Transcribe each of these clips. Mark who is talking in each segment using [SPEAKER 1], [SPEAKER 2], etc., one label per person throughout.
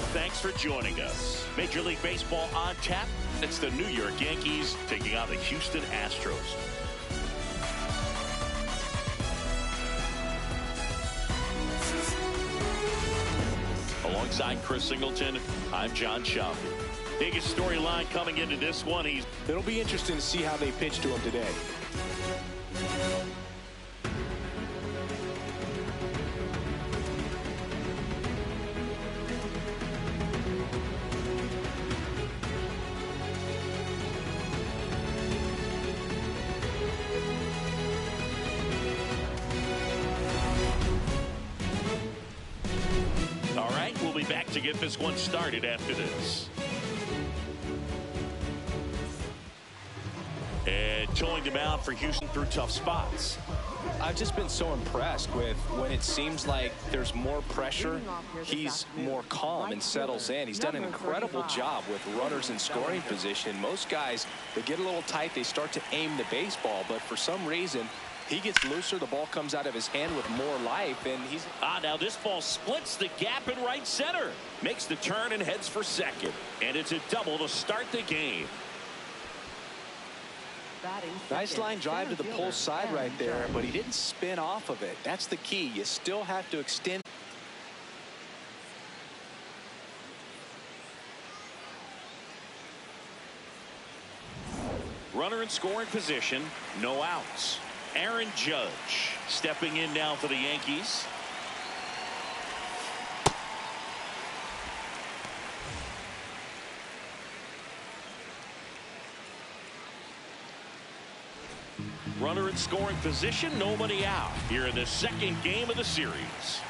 [SPEAKER 1] Thanks for joining us. Major League Baseball on tap. It's the New York Yankees taking on the Houston Astros. Alongside Chris Singleton, I'm John Shelby. Biggest storyline coming into this one.
[SPEAKER 2] It'll be interesting to see how they pitch to him today.
[SPEAKER 1] All right, we'll be back to get this one started after this. And towing them out for Houston through tough spots.
[SPEAKER 2] I've just been so impressed with when it seems like there's more pressure, he's more calm and settles in. He's done an incredible job with runners in scoring position. Most guys, they get a little tight, they start to aim the baseball, but for some reason, he gets looser, the ball comes out of his hand with more life, and he's...
[SPEAKER 1] Now this ball splits the gap in right center. Makes the turn and heads for second. And it's a double to start the game.
[SPEAKER 2] Nice line drive to the pull side right there, but he didn't spin off of it. That's the key. You still have to extend.
[SPEAKER 1] Runner in scoring position, no outs. Aaron Judge stepping in now for the Yankees. Runner in scoring position, nobody out here in the second game of the series.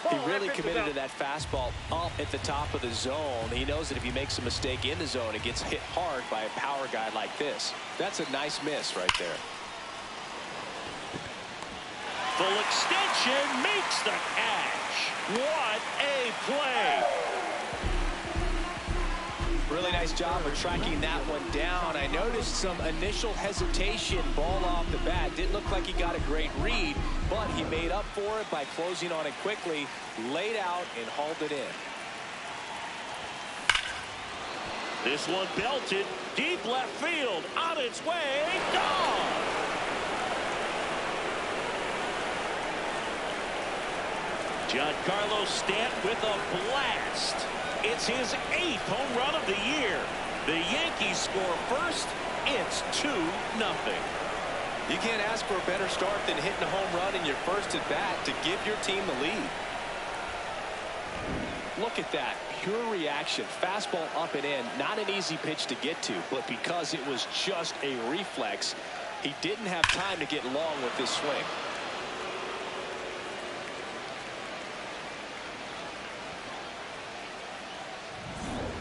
[SPEAKER 2] He really committed to that fastball up at the top of the zone. He knows that if he makes a mistake in the zone, it gets hit hard by a power guy like this. That's a nice miss right there.
[SPEAKER 1] Full extension makes the catch. What a play.
[SPEAKER 2] Really nice job of tracking that one down. I noticed some initial hesitation, ball off the bat. Didn't look like he got a great read, but he made up for it by closing on it quickly, laid out, and hauled it in.
[SPEAKER 1] This one belted deep left field, on its way, gone. Giancarlo Stanton with a blast. It's his 8th home run of the year. The Yankees score first. It's 2-0.
[SPEAKER 2] You can't ask for a better start than hitting a home run in your first at bat to give your team the lead. Look at that. Pure reaction. Fastball up and in. Not an easy pitch to get to, but because it was just a reflex, he didn't have time to get long with this swing.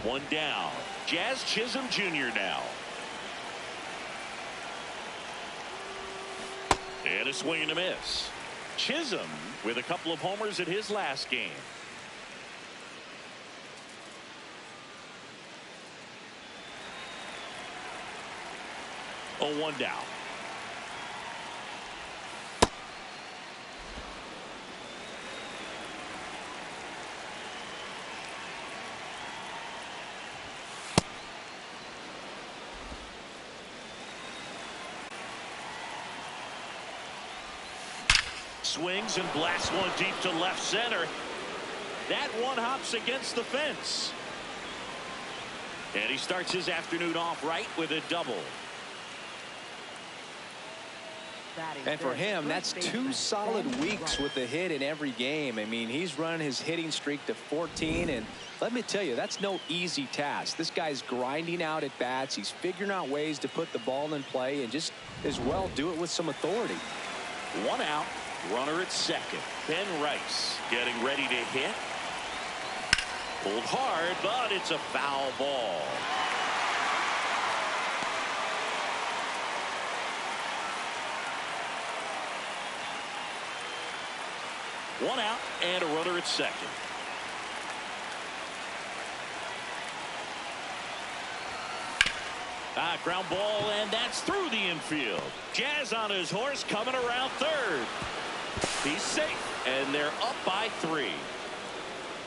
[SPEAKER 1] One down. Jazz Chisholm Jr. now. And a swing and a miss. Chisholm with a couple of homers in his last game. 0-1 down. Swings and blasts one deep to left center. That one hops against the fence. And he starts his afternoon off right with a double.
[SPEAKER 2] And for him, that's 2 solid weeks with a hit in every game. I mean, he's running his hitting streak to 14, and let me tell you, that's no easy task. This guy's grinding out at bats. He's figuring out ways to put the ball in play and just as well do it with some authority.
[SPEAKER 1] 1 out. Runner at second. Ben Rice getting ready to hit. Pulled hard, but it's a foul ball. One out and a runner at second. Ground ball, and that's through the infield. Jazz on his horse coming around third. He's safe. and they're up by 3.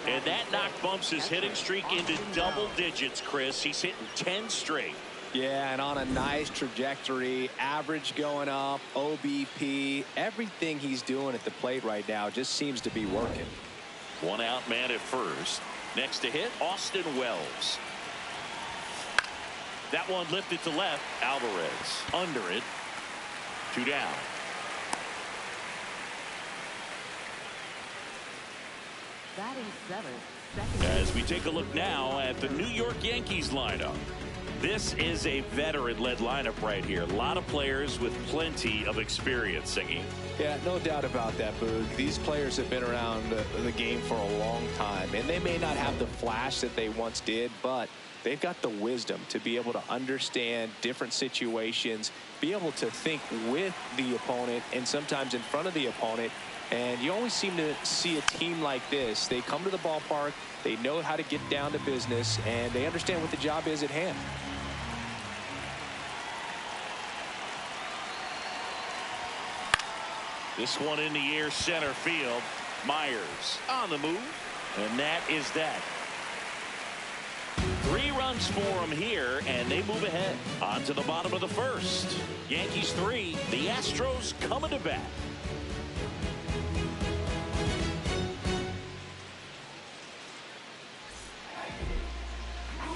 [SPEAKER 1] And that knock bumps his hitting streak into double digits, Chris. He's hitting 10 straight.
[SPEAKER 2] Yeah, and on a nice trajectory, average going up, OBP, everything he's doing at the plate right now just seems to be working.
[SPEAKER 1] 1 out, man at first. Next to hit, Austin Wells. That one lifted to left. Alvarez under it. 2 down.
[SPEAKER 3] Batting 7th.
[SPEAKER 1] As we take a look now at the New York Yankees lineup. This is a veteran-led lineup right here. A lot of players with plenty of experience, Singy.
[SPEAKER 2] Yeah, no doubt about that, Boog. These players have been around the game for a long time, and they may not have the flash that they once did, but they've got the wisdom to be able to understand different situations, be able to think with the opponent and sometimes in front of the opponent. And you always seem to see a team like this. They come to the ballpark, they know how to get down to business, and they understand what the job is at hand.
[SPEAKER 1] This one in the air, center field. Myers on the move, and that is that. 3 runs for him here, and they move ahead. On to the bottom of the first. Yankees 3, the Astros coming to bat.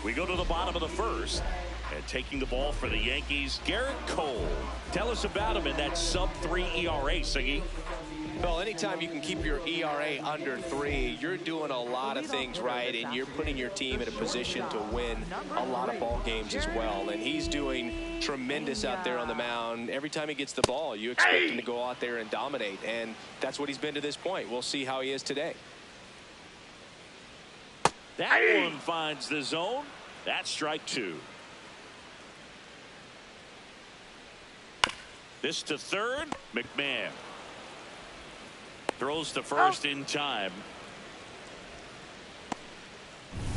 [SPEAKER 1] We go to the bottom of the first, and taking the ball for the Yankees, Gerrit Cole. Tell us about him in that sub-3 ERA, Siggy.
[SPEAKER 2] Well, anytime you can keep your ERA under 3, you're doing a lot of things right, and you're putting your team in a position to win a lot of ball games as well. And he's doing tremendous out there on the mound. Every time he gets the ball, you expect him to go out there and dominate, and that's what he's been to this point. We'll see how he is today.
[SPEAKER 1] That one finds the zone. That's strike 2. This to third. McMahon throws to first in time.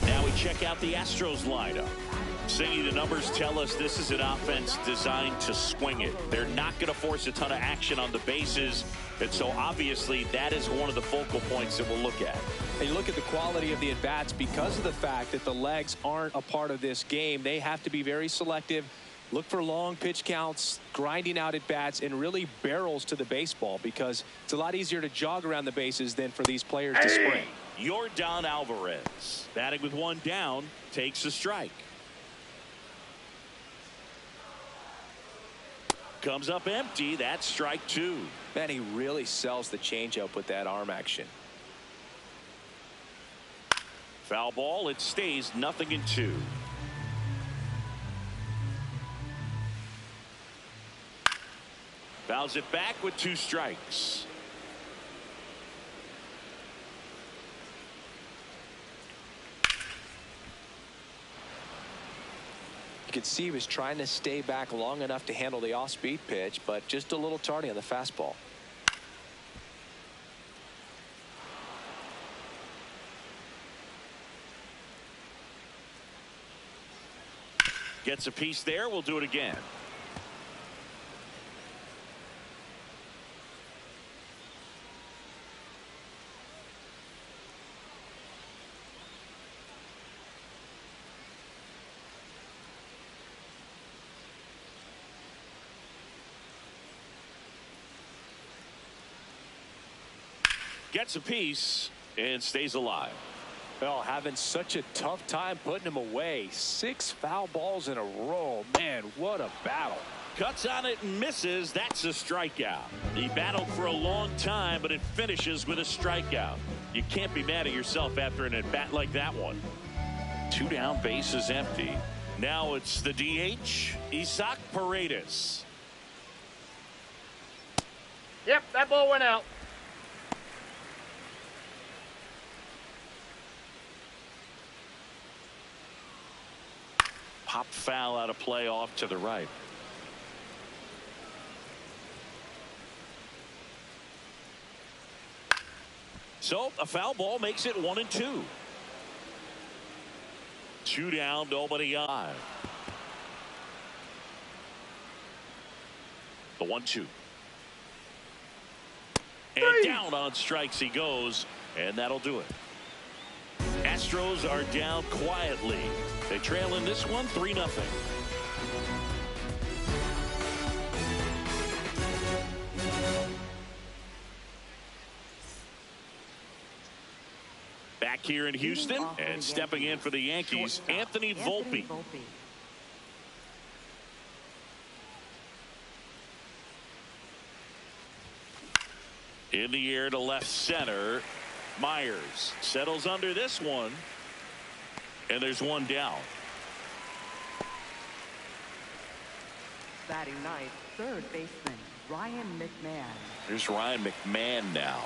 [SPEAKER 1] Now we check out the Astros lineup. Singy, the numbers tell us this is an offense designed to swing it. They're not going to force a ton of action on the bases, and so obviously that is one of the focal points that we'll look at.
[SPEAKER 2] And you look at the quality of the at-bats because of the fact that the legs aren't a part of this game. They have to be very selective, look for long pitch counts, grinding out at-bats, and really barrels to the baseball, because it's a lot easier to jog around the bases than for these players to sprint.
[SPEAKER 1] Yordan Alvarez, batting with 1 down, takes a strike. Comes up empty. That's strike 2.
[SPEAKER 2] Man, he really sells the changeup with that arm action.
[SPEAKER 1] Foul ball. It stays 0-2. Fouls it back with 2 strikes.
[SPEAKER 2] You could see he was trying to stay back long enough to handle the off-speed pitch, but just a little tardy on the fastball.
[SPEAKER 1] Gets a piece there. We'll do it again. Gets a piece and stays alive.
[SPEAKER 2] Well, having such a tough time putting him away. 6 foul balls in a row. Man, what a battle.
[SPEAKER 1] Cuts on it and misses. That's a strikeout. He battled for a long time, but it finishes with a strikeout. You can't be mad at yourself after an at-bat like that one. 2 down, base is empty. Now it's the DH, Isaac Paredes.
[SPEAKER 4] Yep, that ball went out.
[SPEAKER 1] Pop foul out of play off to the right. So a foul ball makes it 1-2. 2 down, nobody on. The 1-2. And down on strikes he goes, and that'll do it. Astros are down quietly. They trail in this one 3-0. Back here in Houston, and stepping in for the Yankees, Anthony Volpe. In the air to left center. Myers settles under this one, and there's one down.
[SPEAKER 3] Batting ninth, third baseman Ryan McMahon.
[SPEAKER 1] There's Ryan McMahon now.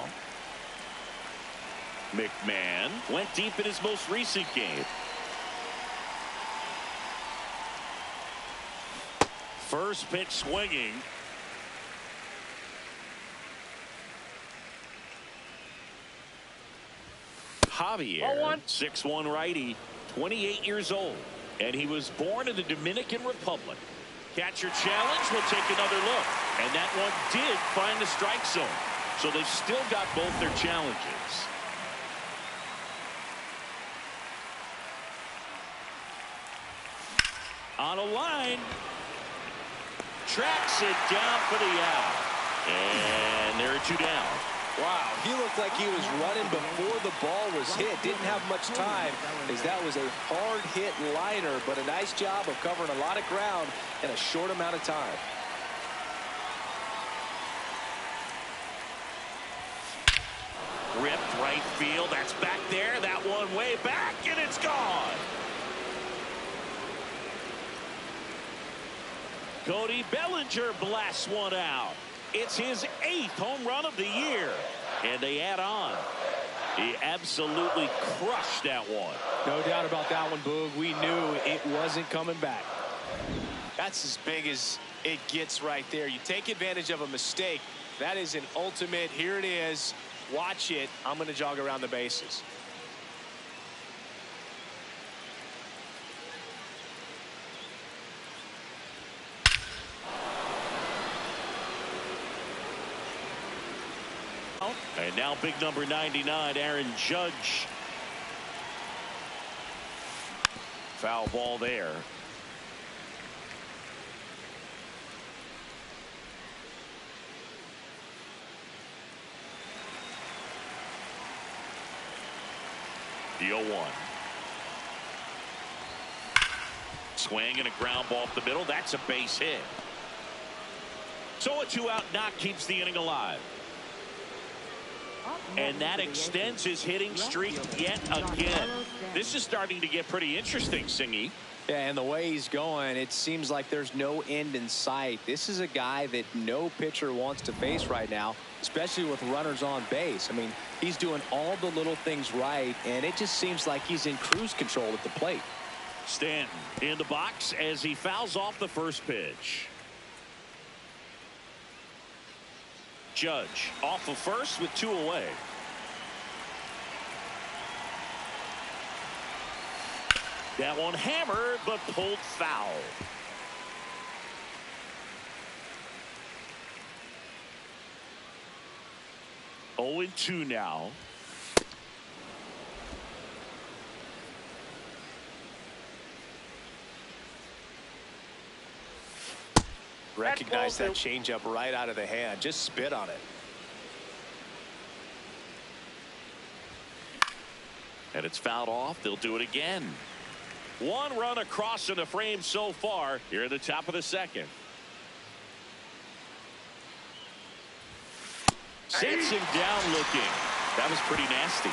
[SPEAKER 1] McMahon went deep in his most recent game. First pitch swinging. Javier, 6'1" righty, 28 years old, and he was born in the Dominican Republic. Catcher challenge, will take another look, and that one did find the strike zone, so they've still got both their challenges. On a line, tracks it down for the out, and there are two down.
[SPEAKER 2] Wow, he looked like he was running before the ball was hit. Didn't have much time, as that was a hard hit liner, but a nice job of covering a lot of ground in a short amount of time.
[SPEAKER 1] Ripped right field. That's back there. That one way back, and it's gone. Cody Bellinger blasts one out. It's his 8th home run of the year, and they add on. He absolutely crushed that one.
[SPEAKER 2] No doubt about that one, Boog. We knew it wasn't coming back. That's as big as it gets right there. You take advantage of a mistake. That is an ultimate. Here it is. Watch it. I'm going to jog around the bases.
[SPEAKER 1] And now big number 99, Aaron Judge. Foul ball there. The 0-1. Swing and a ground ball up the middle. That's a base hit. So a 2-out knock keeps the inning alive. And that extends his hitting streak yet again. This is starting to get pretty interesting, Singy.
[SPEAKER 2] Yeah, and the way he's going, it seems like there's no end in sight. This is a guy that no pitcher wants to face right now, especially with runners on base. I mean, he's doing all the little things right, and it just seems like he's in cruise control at the plate.
[SPEAKER 1] Stanton in the box as he fouls off the first pitch. Judge off of first with 2 away. That one hammered but pulled foul. Oh, 0-2 now.
[SPEAKER 2] Recognize that changeup right out of the hand. Just spit on it.
[SPEAKER 1] And it's fouled off. They'll do it again. 1 run across in the frame so far here at the top of the second. Sets him down looking. That was pretty nasty.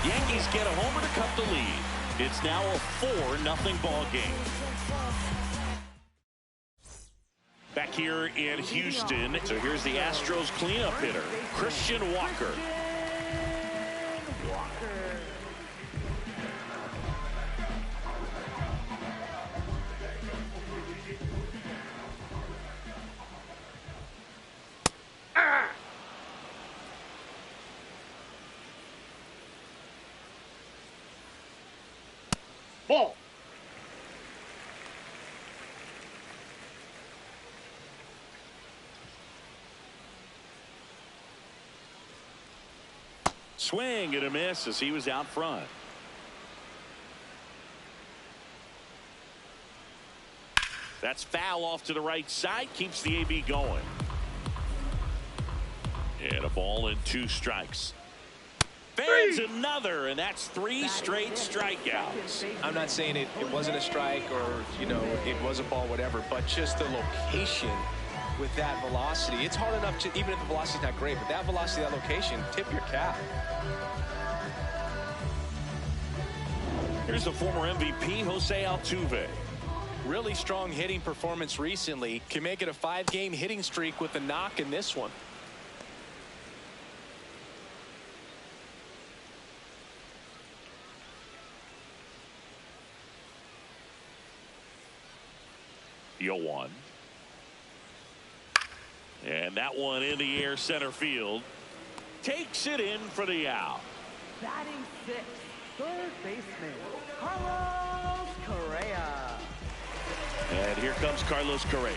[SPEAKER 1] Yankees get a homer to cut the lead. It's now a 4-0 ball game. Back here in Houston, so here's the Astros cleanup hitter, Cristian Walker.
[SPEAKER 4] Ball.
[SPEAKER 1] Swing and a miss as he was out front. That's foul off to the right side. Keeps the AB going. And a ball and 2 strikes. Fans another, and that's 3 straight strikeouts.
[SPEAKER 2] I'm not saying it wasn't a strike or, you know, it was a ball, whatever, but just the location with that velocity. It's hard enough to, even if the velocity's not great, but that velocity, that location, tip your cap.
[SPEAKER 1] Here's the former MVP, Jose Altuve.
[SPEAKER 2] Really strong hitting performance recently. Can make it a 5-game hitting streak with a knock in this one.
[SPEAKER 1] One. And that one in the air center field. Takes it in for the out.
[SPEAKER 3] Batting 6, third baseman, Carlos Correa.
[SPEAKER 1] And here comes Carlos Correa.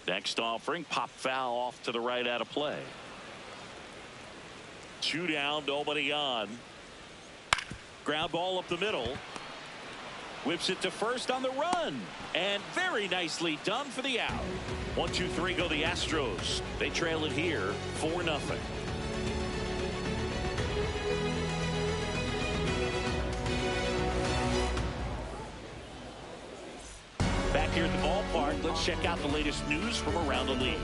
[SPEAKER 1] Next offering, pop foul off to the right out of play. 2 down, nobody on. Ground ball up the middle. Whips it to first on the run. And very nicely done for the out. 1, 2, 3 go the Astros. They trail it here 4-0. Back here at the ballpark, let's check out the latest news from around the league.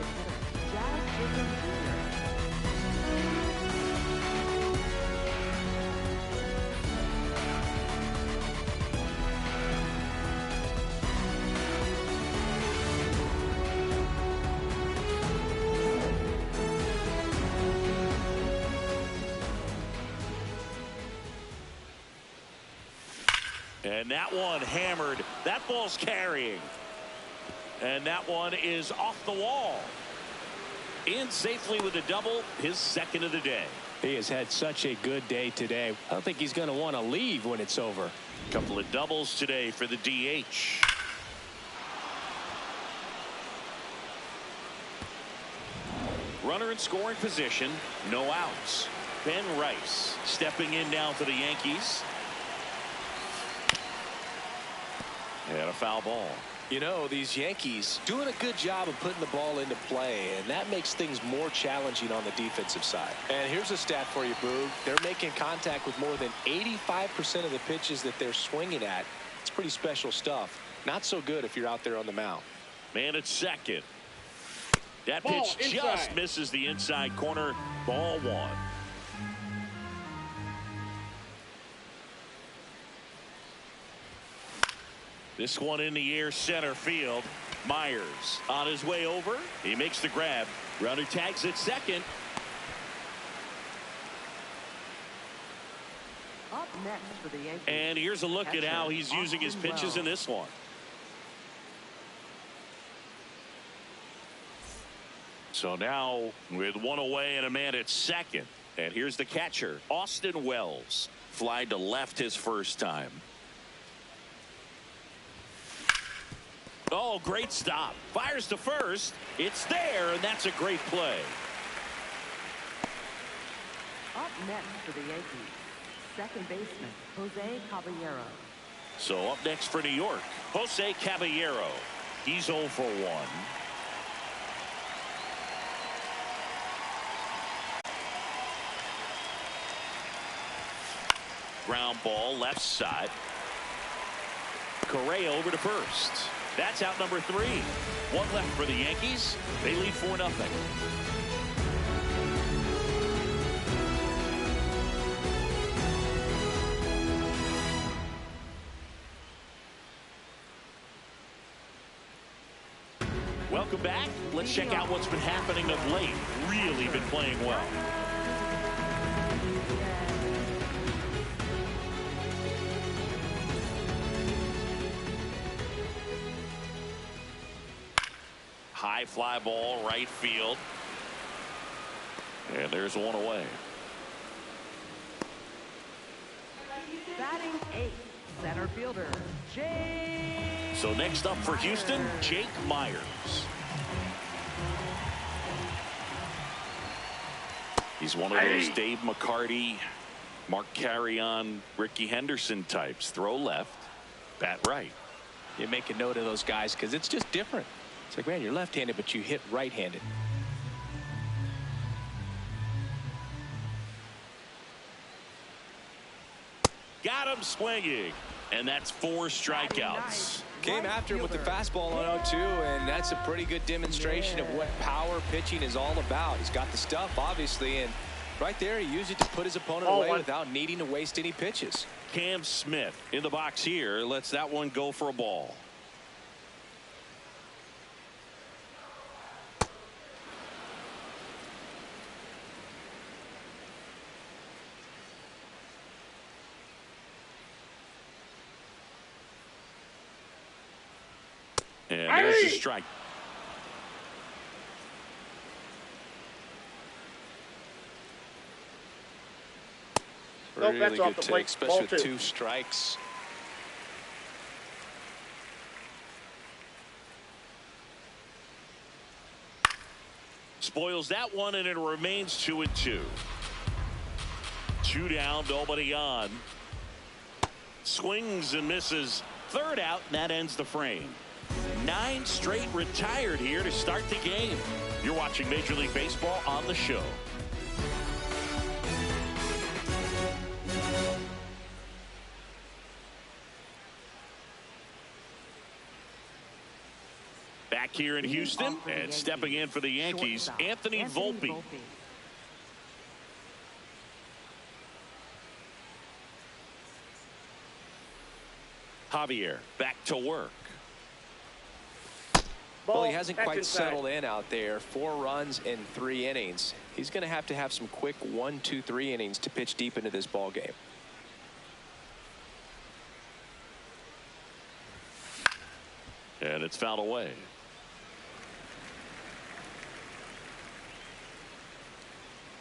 [SPEAKER 1] And that one hammered. That ball's carrying. And that one is off the wall. In safely with a double, his second of the day.
[SPEAKER 2] He has had such a good day today. I don't think he's going to want to leave when it's over.
[SPEAKER 1] Couple of doubles today for the DH. Runner in scoring position. No outs. Ben Rice stepping in now for the Yankees. And a foul ball.
[SPEAKER 2] You know, these Yankees doing a good job of putting the ball into play, and that makes things more challenging on the defensive side. And here's a stat for you, Boog. They're making contact with more than 85% of the pitches that they're swinging at. It's pretty special stuff. Not so good if you're out there on the mound.
[SPEAKER 1] Man at second. That
[SPEAKER 4] Ball
[SPEAKER 1] pitch
[SPEAKER 4] inside.
[SPEAKER 1] just misses the inside corner. Ball 1. This one in the air center field. Myers on his way over. He makes the grab. Runner tags at second.
[SPEAKER 3] Up next for the Yankees.
[SPEAKER 1] And here's a look at
[SPEAKER 3] catcher,
[SPEAKER 1] how he's using his
[SPEAKER 3] Austin
[SPEAKER 1] pitches in
[SPEAKER 3] Wells.
[SPEAKER 1] this one. So now with one away and a man at second. And here's the catcher, Austin Wells. Fly to left his first time. Oh, great stop. Fires to first. It's there, and that's a great play.
[SPEAKER 3] Up next for the Yankees, second baseman, Jose Caballero.
[SPEAKER 1] So up next for New York, Jose Caballero. He's 0 for 1. Ground ball left side. Correa over to first. That's out number 3. 1 left for the Yankees. They lead 4-0. Welcome back. Let's check out what's been happening of late. Really been playing well. High fly ball right field. And there's one away.
[SPEAKER 3] Batting 8, center fielder, Jake.
[SPEAKER 1] So next up for Houston, Jake Myers. He's one of those Dave McCarty, Mark Carrion, Ricky Henderson types. Throw left, bat right.
[SPEAKER 2] You make a note of those guys because it's just different. It's like, man, you're left-handed, but you hit right-handed.
[SPEAKER 1] Got him swinging, and that's 4 strikeouts.
[SPEAKER 2] Came after him with the fastball on 0-2, and that's a pretty good demonstration of what power pitching is all about. He's got the stuff, obviously, and right there he used it to put his opponent away without needing to waste any pitches.
[SPEAKER 1] Cam Smith in the box here lets that one go for a ball. And there's a strike.
[SPEAKER 2] Really
[SPEAKER 4] that's off
[SPEAKER 2] good
[SPEAKER 4] the
[SPEAKER 2] take,
[SPEAKER 4] plate.
[SPEAKER 2] especially
[SPEAKER 4] Ball
[SPEAKER 2] with 2 strikes.
[SPEAKER 1] Spoils that one, and it remains 2-2. 2 down, nobody on. Swings and misses. 3rd out, and that ends the frame. 9 straight retired here to start the game. You're watching Major League Baseball on the show. Back here in Houston, and stepping in for the Yankees, Anthony Volpe. Javier back to work.
[SPEAKER 2] Well, he hasn't quite settled in out there. 4 runs in 3 innings. He's going to have some quick 1, 2, 3 innings to pitch deep into this ball game.
[SPEAKER 1] And it's fouled away.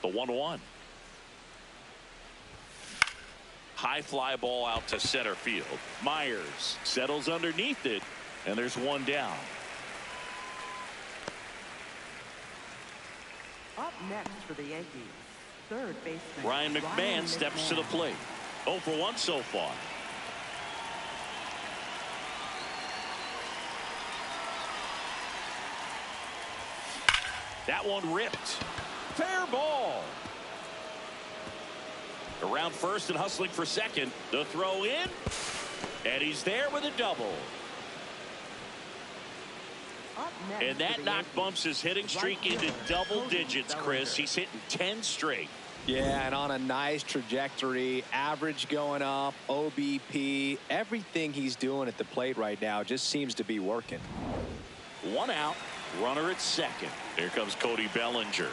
[SPEAKER 1] The 1-1. High fly ball out to center field. Myers settles underneath it, and there's 1 down.
[SPEAKER 3] Up next for the Yankees, 3rd baseman
[SPEAKER 1] Ryan McMahon steps to the plate. 0 for 1 so far. That one ripped. Fair ball. Around first and hustling for second. The throw in. And he's there with a double. And that knock bumps his hitting streak into double digits, Chris. He's hitting 10 straight.
[SPEAKER 2] Yeah, and on a nice trajectory. Average going up, OBP. Everything he's doing at the plate right now just seems to be working.
[SPEAKER 1] 1 out. Runner at second. Here comes Cody Bellinger.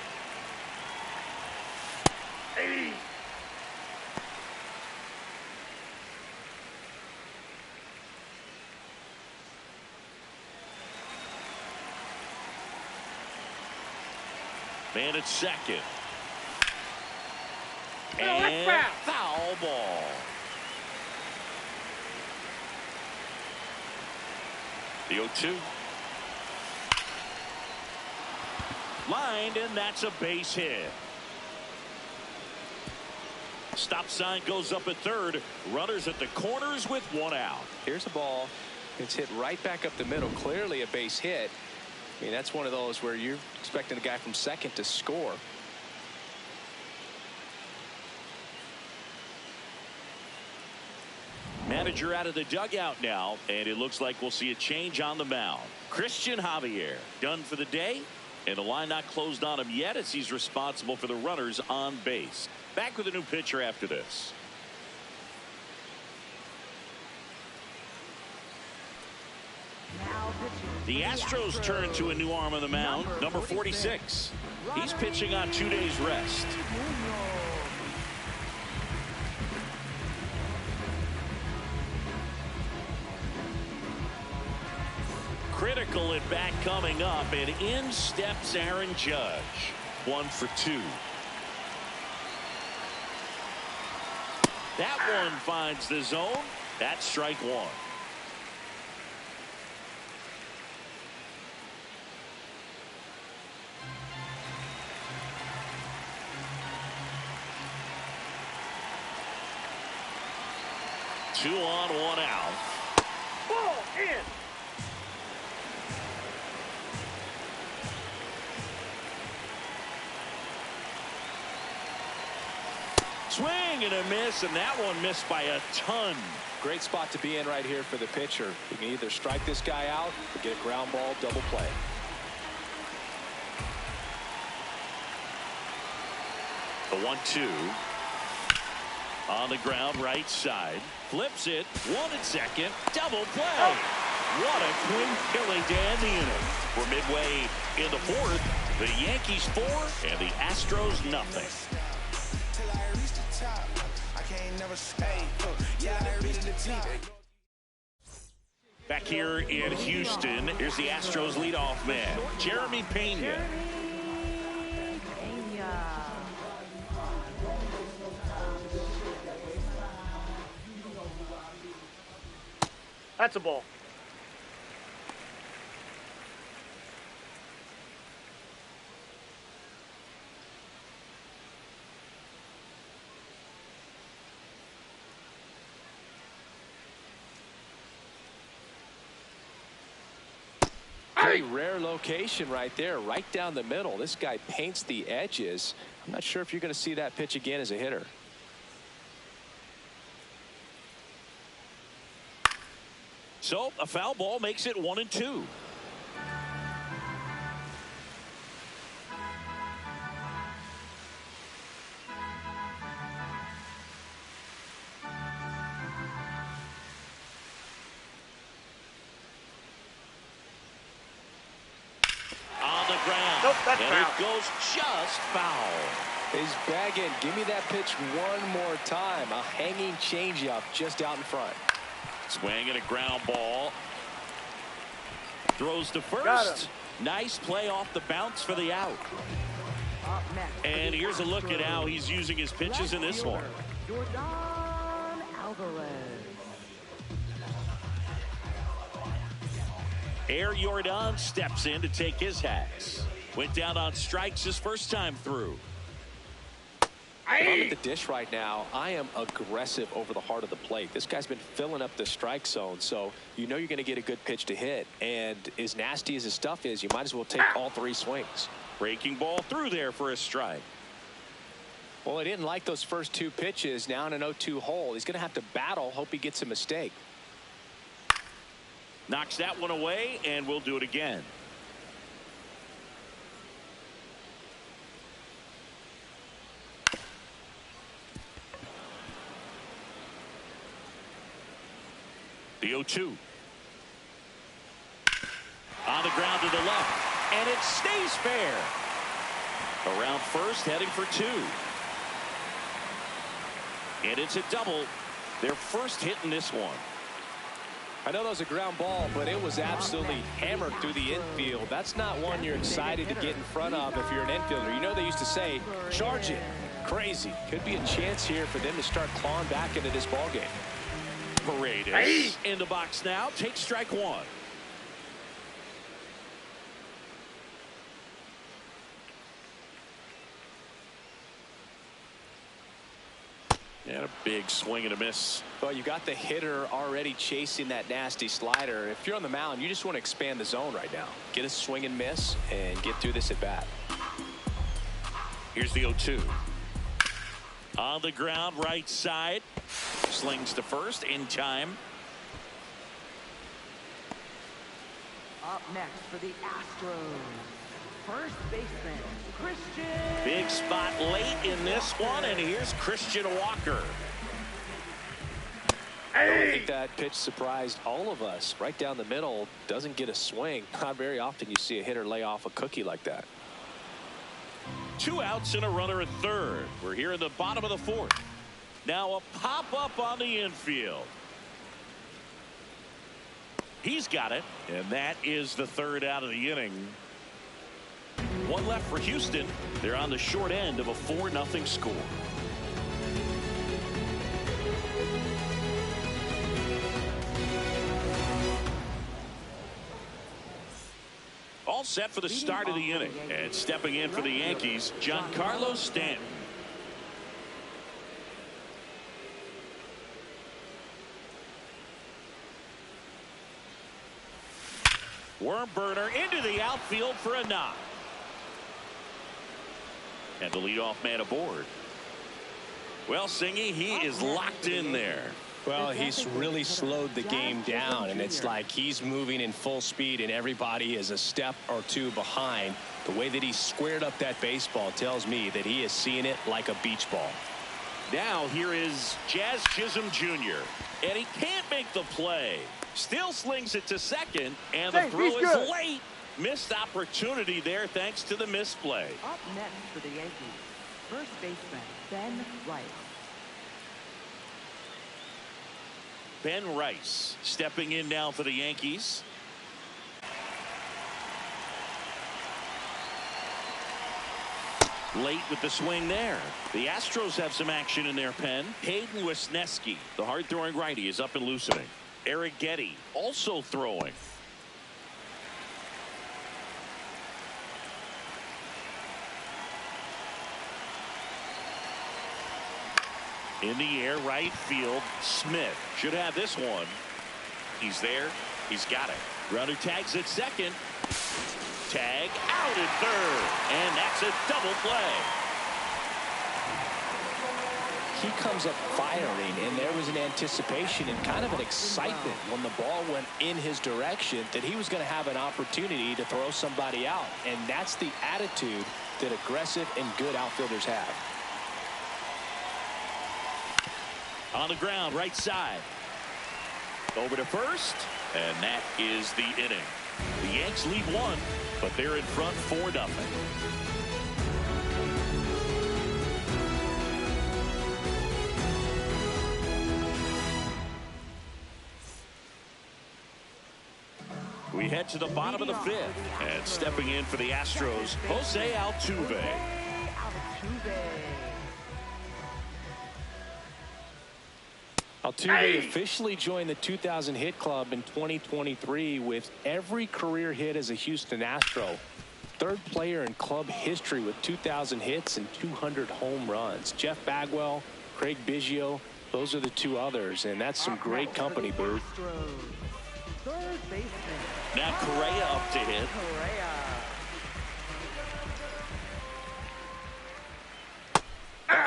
[SPEAKER 1] Man at second. And foul ball. The 0-2. Lined, and that's a base hit. Stop sign goes up at third. Runners at the corners with 1 out.
[SPEAKER 2] Here's a ball. It's hit right back up the middle. Clearly a base hit. I mean, that's one of those where you're expecting a guy from second to score.
[SPEAKER 1] Manager out of the dugout now, and it looks like we'll see a change on the mound. Cristian Javier done for the day, and the line not closed on him yet as he's responsible for the runners on base. Back with a new pitcher after this. The Astros turn to a new arm on the mound, number 46. He's pitching on 2 days rest. Critical at bat coming up, and in steps Aaron Judge. 1 for 2. That one finds the zone. That's strike 1. 2 on, 1 out.
[SPEAKER 4] Ball in.
[SPEAKER 1] Swing and a miss, and that one missed by a ton.
[SPEAKER 2] Great spot to be in right here for the pitcher. You can either strike this guy out or get a ground ball double play.
[SPEAKER 1] The 1-2 on the ground, right side, flips it, 1 at second, double play. What a clean killing to end the inning. We're midway in the 4th. The Yankees 4 and the Astros nothing. Back here in Houston, here's the Astros leadoff man, Jeremy Pena.
[SPEAKER 4] That's a ball.
[SPEAKER 2] Very rare location right there, right down the middle. This guy paints the edges. I'm not sure if you're going to see that pitch again as a hitter.
[SPEAKER 1] So a foul ball makes it 1-2.
[SPEAKER 4] Nope, that's
[SPEAKER 1] and
[SPEAKER 4] foul.
[SPEAKER 1] it goes just foul.
[SPEAKER 2] He's begging, give me that pitch one more time. A hanging changeup just out in front.
[SPEAKER 1] Swing and a ground ball. Throws to
[SPEAKER 4] Got
[SPEAKER 1] first.
[SPEAKER 4] him.
[SPEAKER 1] Nice play off the bounce for the out.
[SPEAKER 3] Up next for
[SPEAKER 1] And
[SPEAKER 3] the
[SPEAKER 1] here's a look at
[SPEAKER 3] Astros.
[SPEAKER 1] how he's using his pitches in this one.
[SPEAKER 3] York Alvarez.
[SPEAKER 1] Air Jordan steps in to take his hacks. Went down on strikes his first time through.
[SPEAKER 2] If I'm at the dish right now, I am aggressive over the heart of the plate. This guy's been filling up the strike zone, so you know you're going to get a good pitch to hit. And as nasty as his stuff is, you might as well take all 3 swings.
[SPEAKER 1] Breaking ball through there for a strike.
[SPEAKER 2] Well, he didn't like those first 2 pitches. Now in an 0-2 hole, he's going to have to battle, hope he gets a mistake.
[SPEAKER 1] Knocks that one away, and we'll do it again. The 0-2. On the ground to the left, and it stays fair. Around first, heading for 2. And it's a double. Their first hit in this one.
[SPEAKER 2] I know that was a ground ball, but it was absolutely hammered through the infield. That's not one you're excited to get in front of if you're an infielder. You know they used to say, charge it. Crazy. Could be a chance here for them to start clawing back into this ballgame.
[SPEAKER 1] Paredes in the box now. Take strike 1. And a big swing and a miss.
[SPEAKER 2] Well, you got the hitter already chasing that nasty slider. If you're on the mound, you just want to expand the zone right now. Get a swing and miss and get through this at bat.
[SPEAKER 1] Here's the 0-2. On the ground, right side. Slings to first in time.
[SPEAKER 3] Up next for the Astros, first baseman, Cristian.
[SPEAKER 1] Big spot late in this one, and here's Christian Walker.
[SPEAKER 2] I think that pitch surprised all of us. Right down the middle, doesn't get a swing. Not very often you see a hitter lay off a cookie like that.
[SPEAKER 1] 2 outs and a runner at third. We're here in the bottom of the 4th. Now a pop-up on the infield. He's got it, and that is the 3rd out of the inning. 1 left for Houston. They're on the short end of a 4-0 score. All set for the start of the inning, and stepping in for the Yankees, Giancarlo Stanton. Worm burner into the outfield for a knock. And the leadoff man aboard. Well, Singy, he is locked in there.
[SPEAKER 2] Well, he's really slowed the game down, and it's like he's moving in full speed and everybody is a step or two behind. The way that he squared up that baseball tells me that he is seeing it like a beach ball.
[SPEAKER 1] Now here is Jazz Chisholm Jr. And he can't make the play. Still slings it to second, and the throw is late. Missed opportunity there thanks to the misplay.
[SPEAKER 3] Up next for the Yankees, first baseman Ben Rice.
[SPEAKER 1] Ben Rice stepping in now for the Yankees. Late with the swing there. The Astros have some action in their pen. Hayden Wesneski, the hard-throwing righty, is up and loosening. Eric Getty also throwing. In the air, right field. Smith should have this one. He's there. He's got it. Runner tags at second. Tag out at third. And that's a double play.
[SPEAKER 2] He comes up firing, and there was an anticipation and kind of an excitement when the ball went in his direction that he was going to have an opportunity to throw somebody out. And that's the attitude that aggressive and good outfielders have.
[SPEAKER 1] On the ground, right side. Over to first, and that is the inning. The Yanks lead one, but they're in front 4-0. We head to the bottom of the 5th, and stepping in for the Astros, Jose Altuve.
[SPEAKER 2] Altuve officially joined the 2,000 hit club in 2023 with every career hit as a Houston Astro. Third player in club history with 2,000 hits and 200 home runs. Jeff Bagwell, Craig Biggio, those are the two others, and that's some great company, Booth.
[SPEAKER 1] Now Correa up to hit.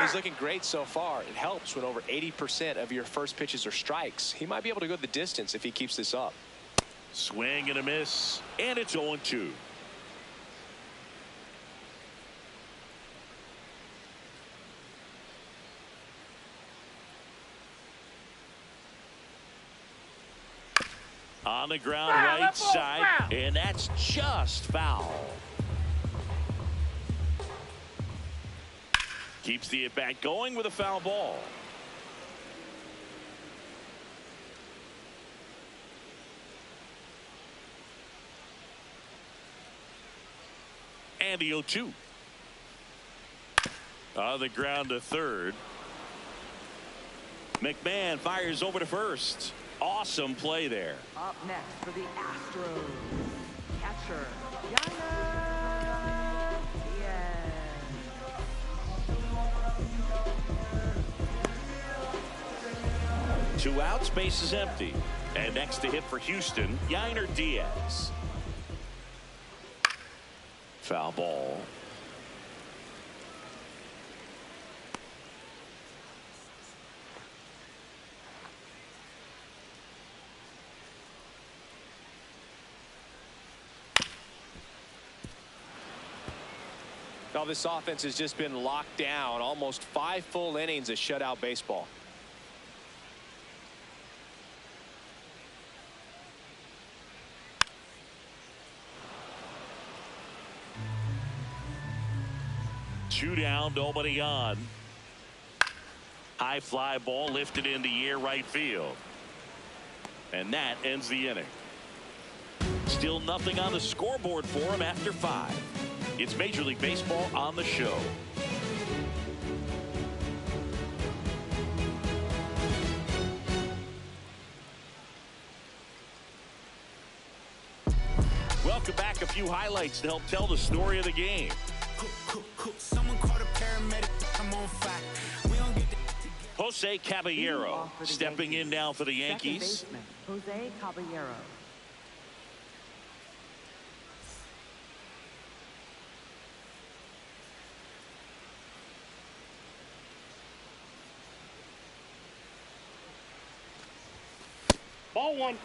[SPEAKER 2] He's looking great so far. It helps when over 80% of your first pitches are strikes. He might be able to go the distance if he keeps this up.
[SPEAKER 1] Swing and a miss, and it's 0-2. On the ground, right side, and that's just foul. Keeps the at-bat going with a foul ball. And the 0-2. On the ground to third. McMahon fires over to first. Awesome play there.
[SPEAKER 3] Up next for the Astros, catcher Gerrit Cole.
[SPEAKER 1] 2 outs, base is empty. And next to hit for Houston, Yainer Diaz. Foul ball.
[SPEAKER 2] Now this offense has just been locked down. Almost 5 full innings of shutout baseball.
[SPEAKER 1] Two down, nobody on. High fly ball lifted in the air, right field. And that ends the inning. Still nothing on the scoreboard for him after 5. It's Major League Baseball on the show. Welcome back. A few highlights to help tell the story of the game.
[SPEAKER 5] Someone called a paramedic. I'm on fire. We don't get
[SPEAKER 1] Jose Caballero stepping in now for the Yankees.
[SPEAKER 3] Second baseman Jose Caballero.
[SPEAKER 4] Ball one.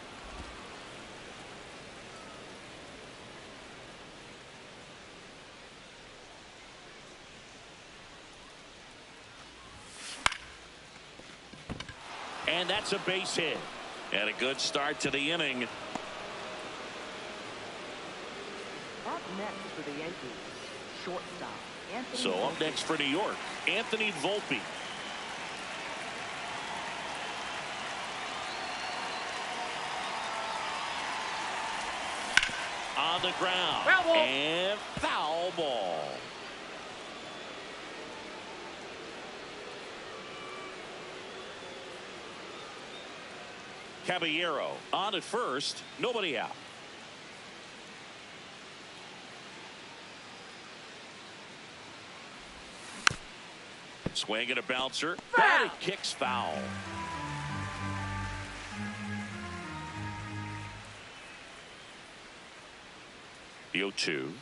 [SPEAKER 1] And that's a base hit. And a good start to the inning.
[SPEAKER 3] Up next for the Yankees, shortstop Anthony
[SPEAKER 1] So up
[SPEAKER 3] Volpe.
[SPEAKER 1] next for New York, Anthony Volpe. On the ground.
[SPEAKER 4] Foul ball.
[SPEAKER 1] And foul ball. Caballero on at first, nobody out. Swing and a bouncer. That kicks foul. The 0-2.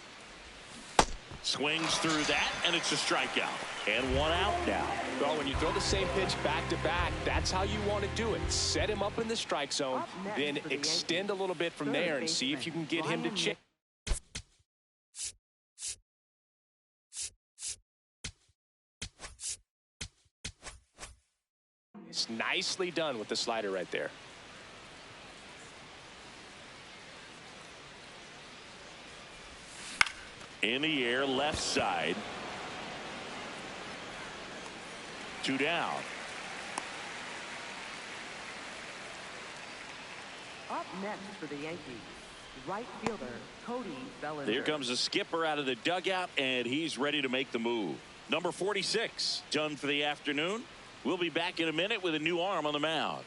[SPEAKER 1] Swings through that, and it's a strikeout. And one out now.
[SPEAKER 2] Well, when you throw the same pitch back to back, that's how you want to do it. Set him up in the strike zone, then extend a little bit from there and see if you can get him to check. It's nicely done with the slider right there.
[SPEAKER 1] In the air, left side. 2 down.
[SPEAKER 3] Up next for the Yankees, right fielder Cody Bellinger.
[SPEAKER 1] Here comes the skipper out of the dugout, and he's ready to make the move. Number 46 done for the afternoon. We'll be back in a minute with a new arm on the mound.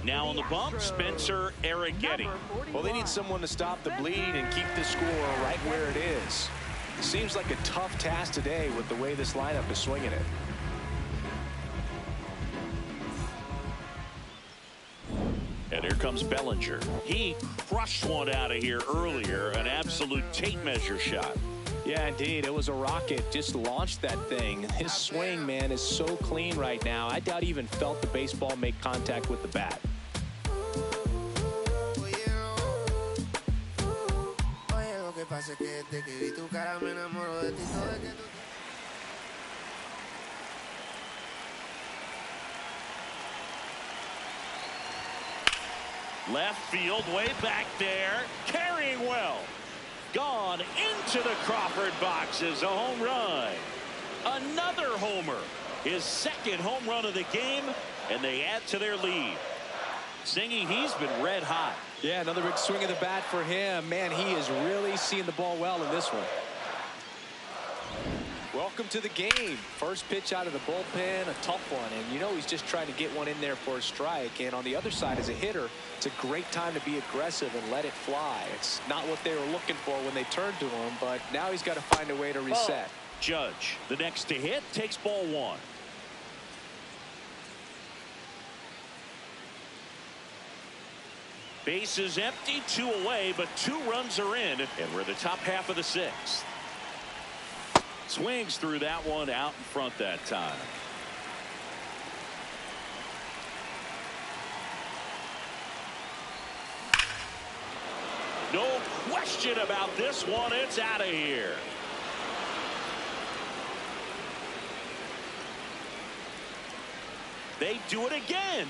[SPEAKER 1] Now on the bump, Spencer Arrighetti.
[SPEAKER 2] Well, they need someone to stop the bleed and keep the score right where it is. It seems like a tough task today with the way this lineup is swinging it.
[SPEAKER 1] And here comes Bellinger. He crushed one out of here earlier, an absolute tape measure shot.
[SPEAKER 2] Yeah, indeed. It was a rocket. Just launched that thing. His swing, man, is so clean right now. I doubt he even felt the baseball make contact with the bat.
[SPEAKER 1] Left field, way back there, carrying well. Gone into the Crawford boxes, a home run. Another homer, his second home run of the game, and they add to their lead. Singy, he's been red hot.
[SPEAKER 2] Yeah, another big swing of the bat for him. Man, he is really seeing the ball well in this one. Welcome to the game. First pitch out of the bullpen, a tough one. And you know he's just trying to get one in there for a strike. And on the other side, as a hitter, it's a great time to be aggressive and let it fly. It's not what they were looking for when they turned to him, but now he's got to find a way to reset.
[SPEAKER 1] Judge, the next to hit, takes ball one. Base is empty, 2 away, but 2 runs are in, and we're the top half of the 6th. Swings through that one out in front that time. No question about this one. It's out of here. They do it again.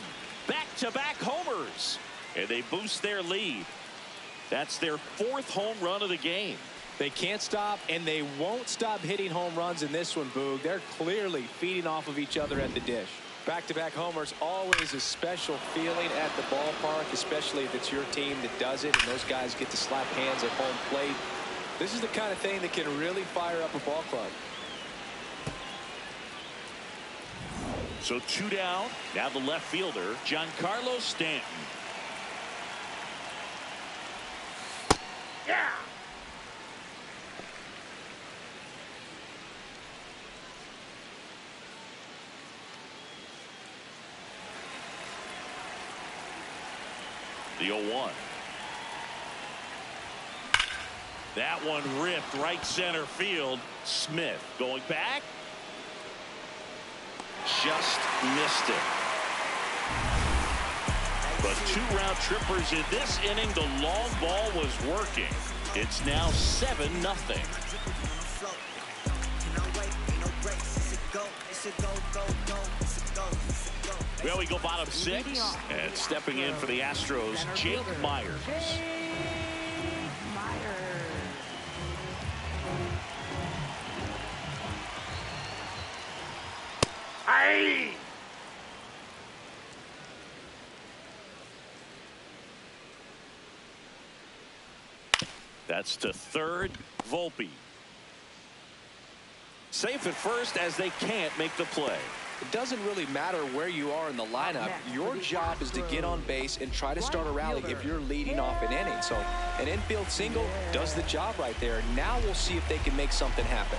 [SPEAKER 1] Back-to-back homers. And they boost their lead. That's their 4th home run of the game.
[SPEAKER 2] They can't stop, and they won't stop hitting home runs in this one, Boog. They're clearly feeding off of each other at the dish. Back-to-back homers, always a special feeling at the ballpark, especially if it's your team that does it, and those guys get to slap hands at home plate. This is the kind of thing that can really fire up a ball club.
[SPEAKER 1] So 2 down. Now the left fielder, Giancarlo Stanton.
[SPEAKER 4] Yeah.
[SPEAKER 1] The 0-1. That one ripped right center field. Smith going back, just missed it. But 2 round trippers in this inning. The long ball was working. It's now 7-0. Well, we go bottom 6, and stepping in for the Astros, Jake Myers.
[SPEAKER 4] Aye.
[SPEAKER 1] That's to third, Volpe. Safe at first as they can't make the play.
[SPEAKER 2] It doesn't really matter where you are in the lineup. Your job is to get on base and try to start a rally if you're leading off an inning. So an infield single does the job right there. Now we'll see if they can make something happen.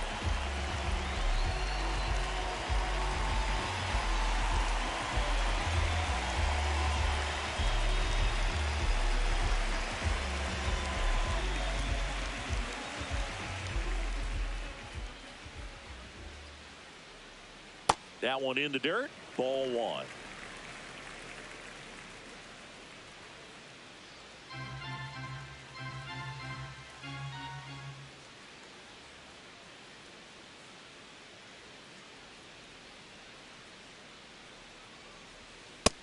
[SPEAKER 1] That one in the dirt. Ball 1.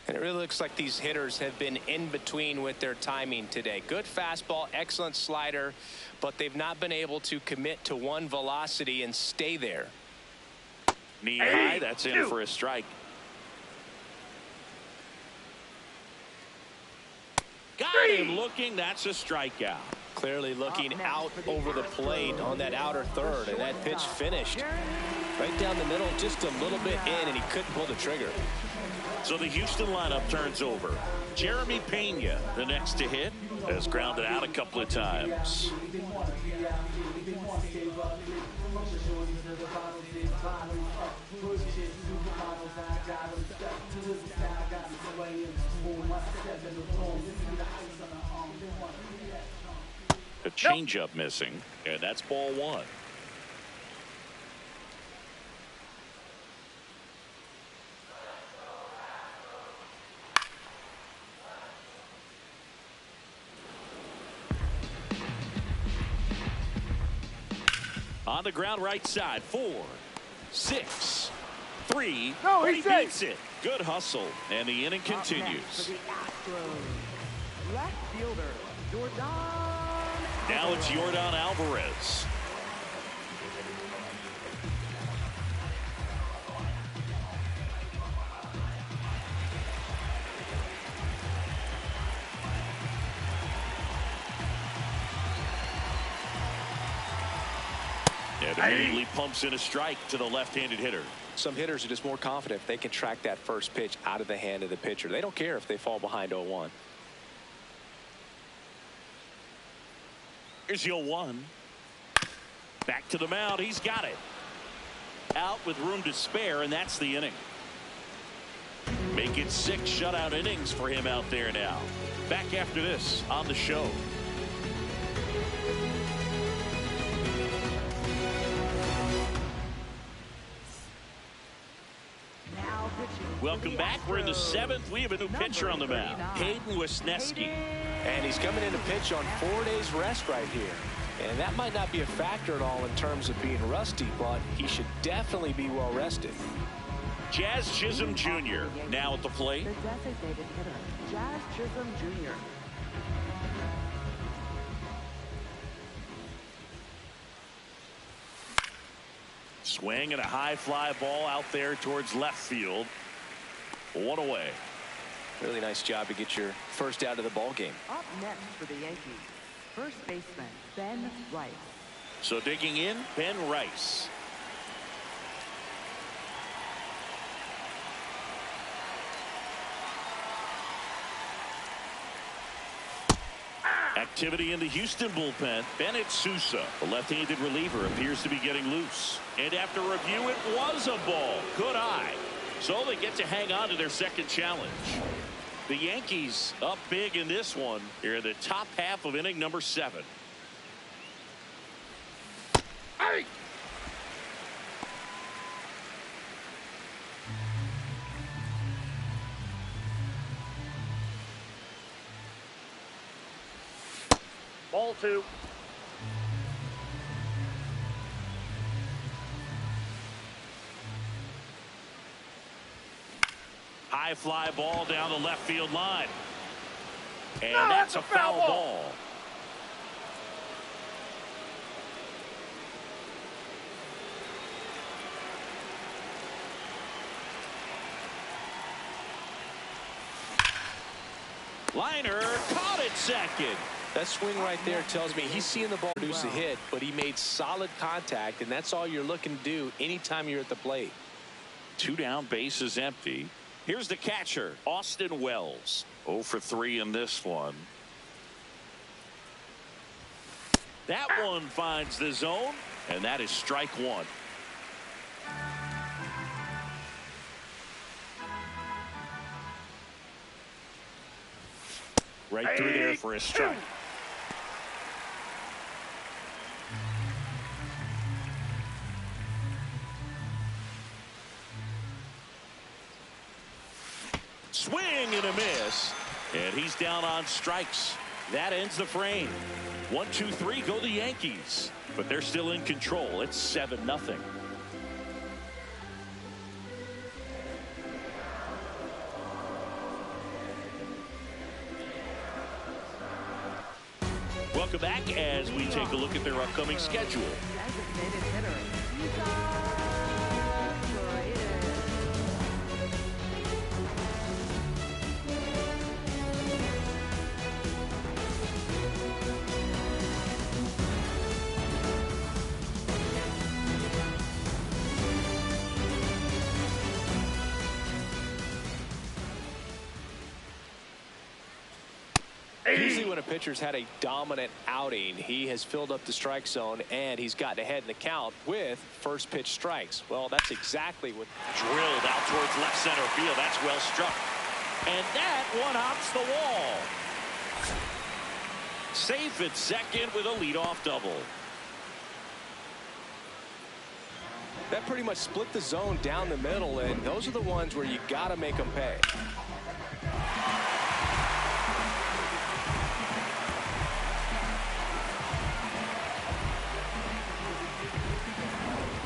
[SPEAKER 2] And it really looks like these hitters have been in between with their timing today. Good fastball, excellent slider, but they've not been able to commit to one velocity and stay there.
[SPEAKER 1] Knee high, that's in for a strike. Got him looking, that's a strikeout.
[SPEAKER 2] Clearly looking out over the plate on that outer third, and that pitch finished right down the middle, just a little bit in, and he couldn't pull the trigger.
[SPEAKER 1] So the Houston lineup turns over. Jeremy Pena, the next to hit, has grounded out a couple of times. A changeup missing, and that's ball 1. On the ground right side, 4, 6, 3.
[SPEAKER 4] No,
[SPEAKER 1] but
[SPEAKER 4] he
[SPEAKER 1] beats it. Good hustle, and the inning continues.
[SPEAKER 3] Left fielder, Jordan.
[SPEAKER 1] Now it's Jordan Alvarez. And immediately pumps in a strike to the left-handed hitter.
[SPEAKER 2] Some hitters are just more confident if they can track that first pitch out of the hand of the pitcher. They don't care if they fall behind 0-1.
[SPEAKER 1] Here's 0-1. Back to the mound. He's got it. Out with room to spare, and that's the inning. Make it 6 shutout innings for him out there now. Back after this on the show. Welcome back. We're in the 7th. We have a new pitcher on the mound, Hayden Wesneski.
[SPEAKER 2] And he's coming in to pitch on 4 days rest right here. And that might not be a factor at all in terms of being rusty, but he should definitely be well rested.
[SPEAKER 1] Jazz Chisholm Jr. now at the plate.
[SPEAKER 3] The designated hitter, Jazz Chisholm Jr.
[SPEAKER 1] Swing and a high fly ball out there towards left field. 1 away.
[SPEAKER 2] Really nice job to get your first out of the ball game.
[SPEAKER 3] Up next for the Yankees, first baseman Ben Rice.
[SPEAKER 1] So digging in, Ben Rice. Activity in the Houston bullpen. Bennett Sousa, the left-handed reliever, appears to be getting loose. And after review, it was a ball. Good eye. So they get to hang on to their second challenge. The Yankees up big in this one here in the top half of inning number 7.
[SPEAKER 4] Hey! Ball 2.
[SPEAKER 1] High fly ball down the left field line. And that's a foul ball. Liner caught it second.
[SPEAKER 2] That swing right there tells me he's seeing the ball produce a hit, but he made solid contact, and that's all you're looking to do anytime you're at the plate.
[SPEAKER 1] 2 down, base is empty. Here's the catcher, Austin Wells. 0 for 3 in this one. That one finds the zone, and that is strike 1. Right through there for a strike. Swing and a miss, and he's down on strikes. That ends the frame. 1, 2, 3 go the Yankees, but they're still in control. It's 7-0. Welcome back as we take a look at their upcoming schedule.
[SPEAKER 3] Designated hitter.
[SPEAKER 2] Usually when a pitcher's had a dominant outing, he has filled up the strike zone and he's gotten ahead in the count with first pitch strikes. Well, that's exactly what
[SPEAKER 1] Drilled out towards left center field. That's well struck. And that one hops the wall. Safe at second with a leadoff double.
[SPEAKER 2] that pretty much split the zone down the middle, and those are the ones where you got to make them pay.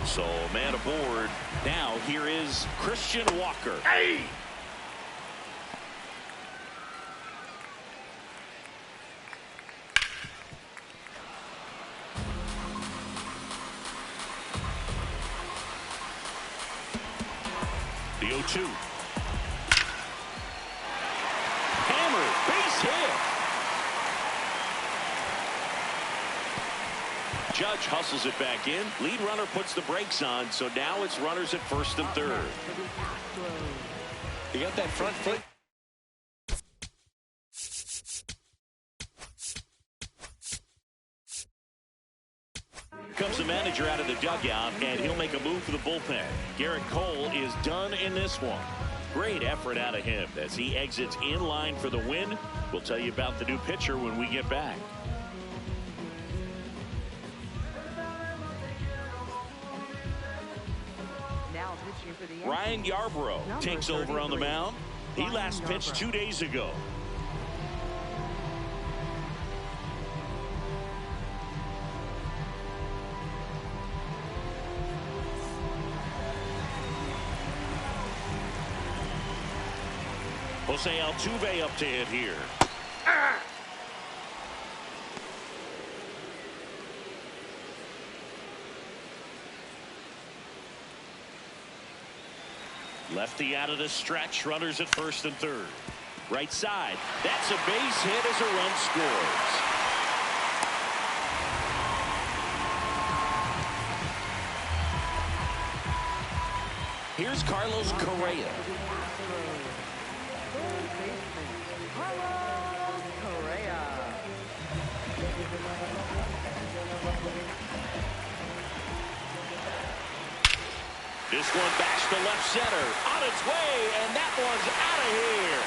[SPEAKER 1] So man aboard. Now here is Christian Walker.
[SPEAKER 4] Hey!
[SPEAKER 1] The 0-2. Hammer, base hit. Judge hustles it back in. Lead runner puts the brakes on, so now it's runners at first and third.
[SPEAKER 2] You got that front foot.
[SPEAKER 1] Comes the manager out of the dugout, and he'll make a move for the bullpen. Gerrit Cole is done in this one. Great effort out of him as he exits in line for the win. We'll tell you about the new pitcher when we get back.
[SPEAKER 3] Now pitching for the Yankees.
[SPEAKER 1] Ryan Yarbrough
[SPEAKER 3] Number
[SPEAKER 1] takes over on the
[SPEAKER 3] 33.
[SPEAKER 1] mound. He
[SPEAKER 3] Ryan
[SPEAKER 1] last pitched
[SPEAKER 3] Yarbrough.
[SPEAKER 1] 2 days ago. Jose Altuve up to hit here. Lefty out of the stretch. Runners at first and third. Right side. That's a base hit as a run scores. Here's Carlos Correa.
[SPEAKER 3] Carlos Correa.
[SPEAKER 1] This one bashed to left center. On its way, and that one's out of here.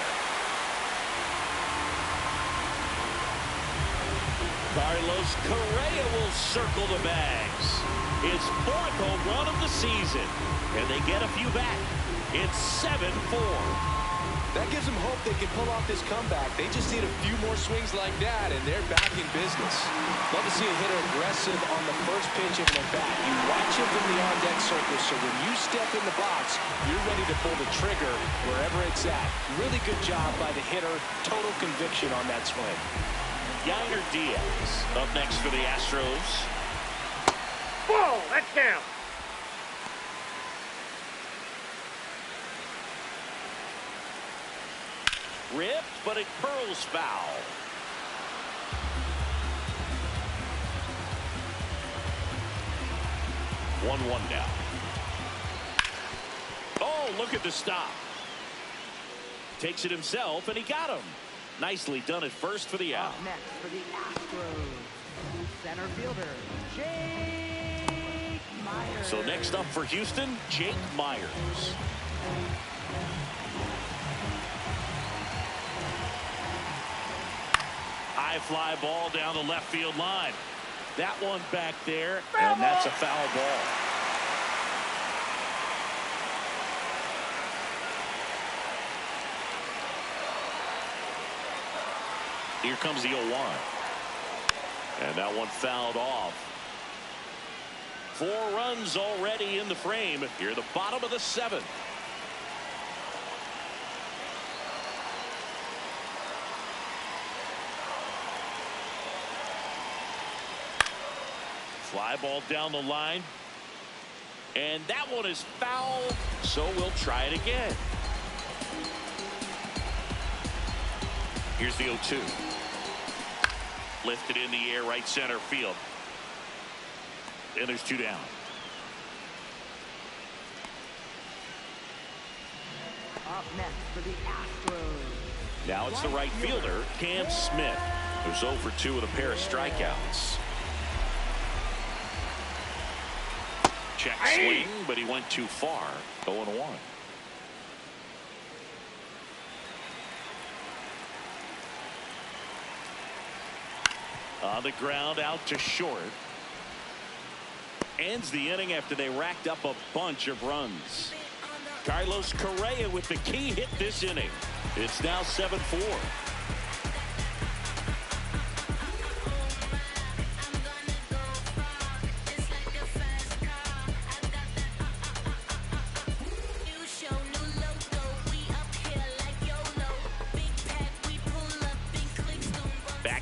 [SPEAKER 1] Carlos Correa will circle the bags. His 4th home run of the season. And they get a few back. It's 7-4.
[SPEAKER 2] That gives them hope they can pull off this comeback. They just need a few more swings like that, and they're back in business. Love to see a hitter aggressive on the first pitch of an at-bat. You watch him from the on-deck circle, so when you step in the box, you're ready to pull the trigger wherever it's at. Really good job by the hitter. Total conviction on that swing.
[SPEAKER 1] Yainer Diaz up next for the Astros.
[SPEAKER 4] Ball, that's down.
[SPEAKER 1] Ripped, but it curls foul. One now. Oh, look at the stop. Takes it himself, and he got him. Nicely done at first for the out.
[SPEAKER 3] Up next for the Astros, center fielder, Jake Myers.
[SPEAKER 1] So next up for Houston, Jake Myers. High fly ball down the left field line. That one back there, and that's a foul ball. Here comes the 0-1. And that one fouled off. 4 runs already in the frame. Here at the bottom of the 7th. Fly ball down the line. And that one is foul, so we'll try it again. Here's the 0-2. Lifted in the air, right center field. And there's 2 down.
[SPEAKER 3] Up next for the Astros.
[SPEAKER 1] Now it's the right fielder, Cam Smith, who's 0 for 2 with a pair of strikeouts. Check swing, but he went too far. 0-1. On the ground, out to short. Ends the inning after they racked up a bunch of runs. Carlos Correa with the key hit this inning. It's now 7-4.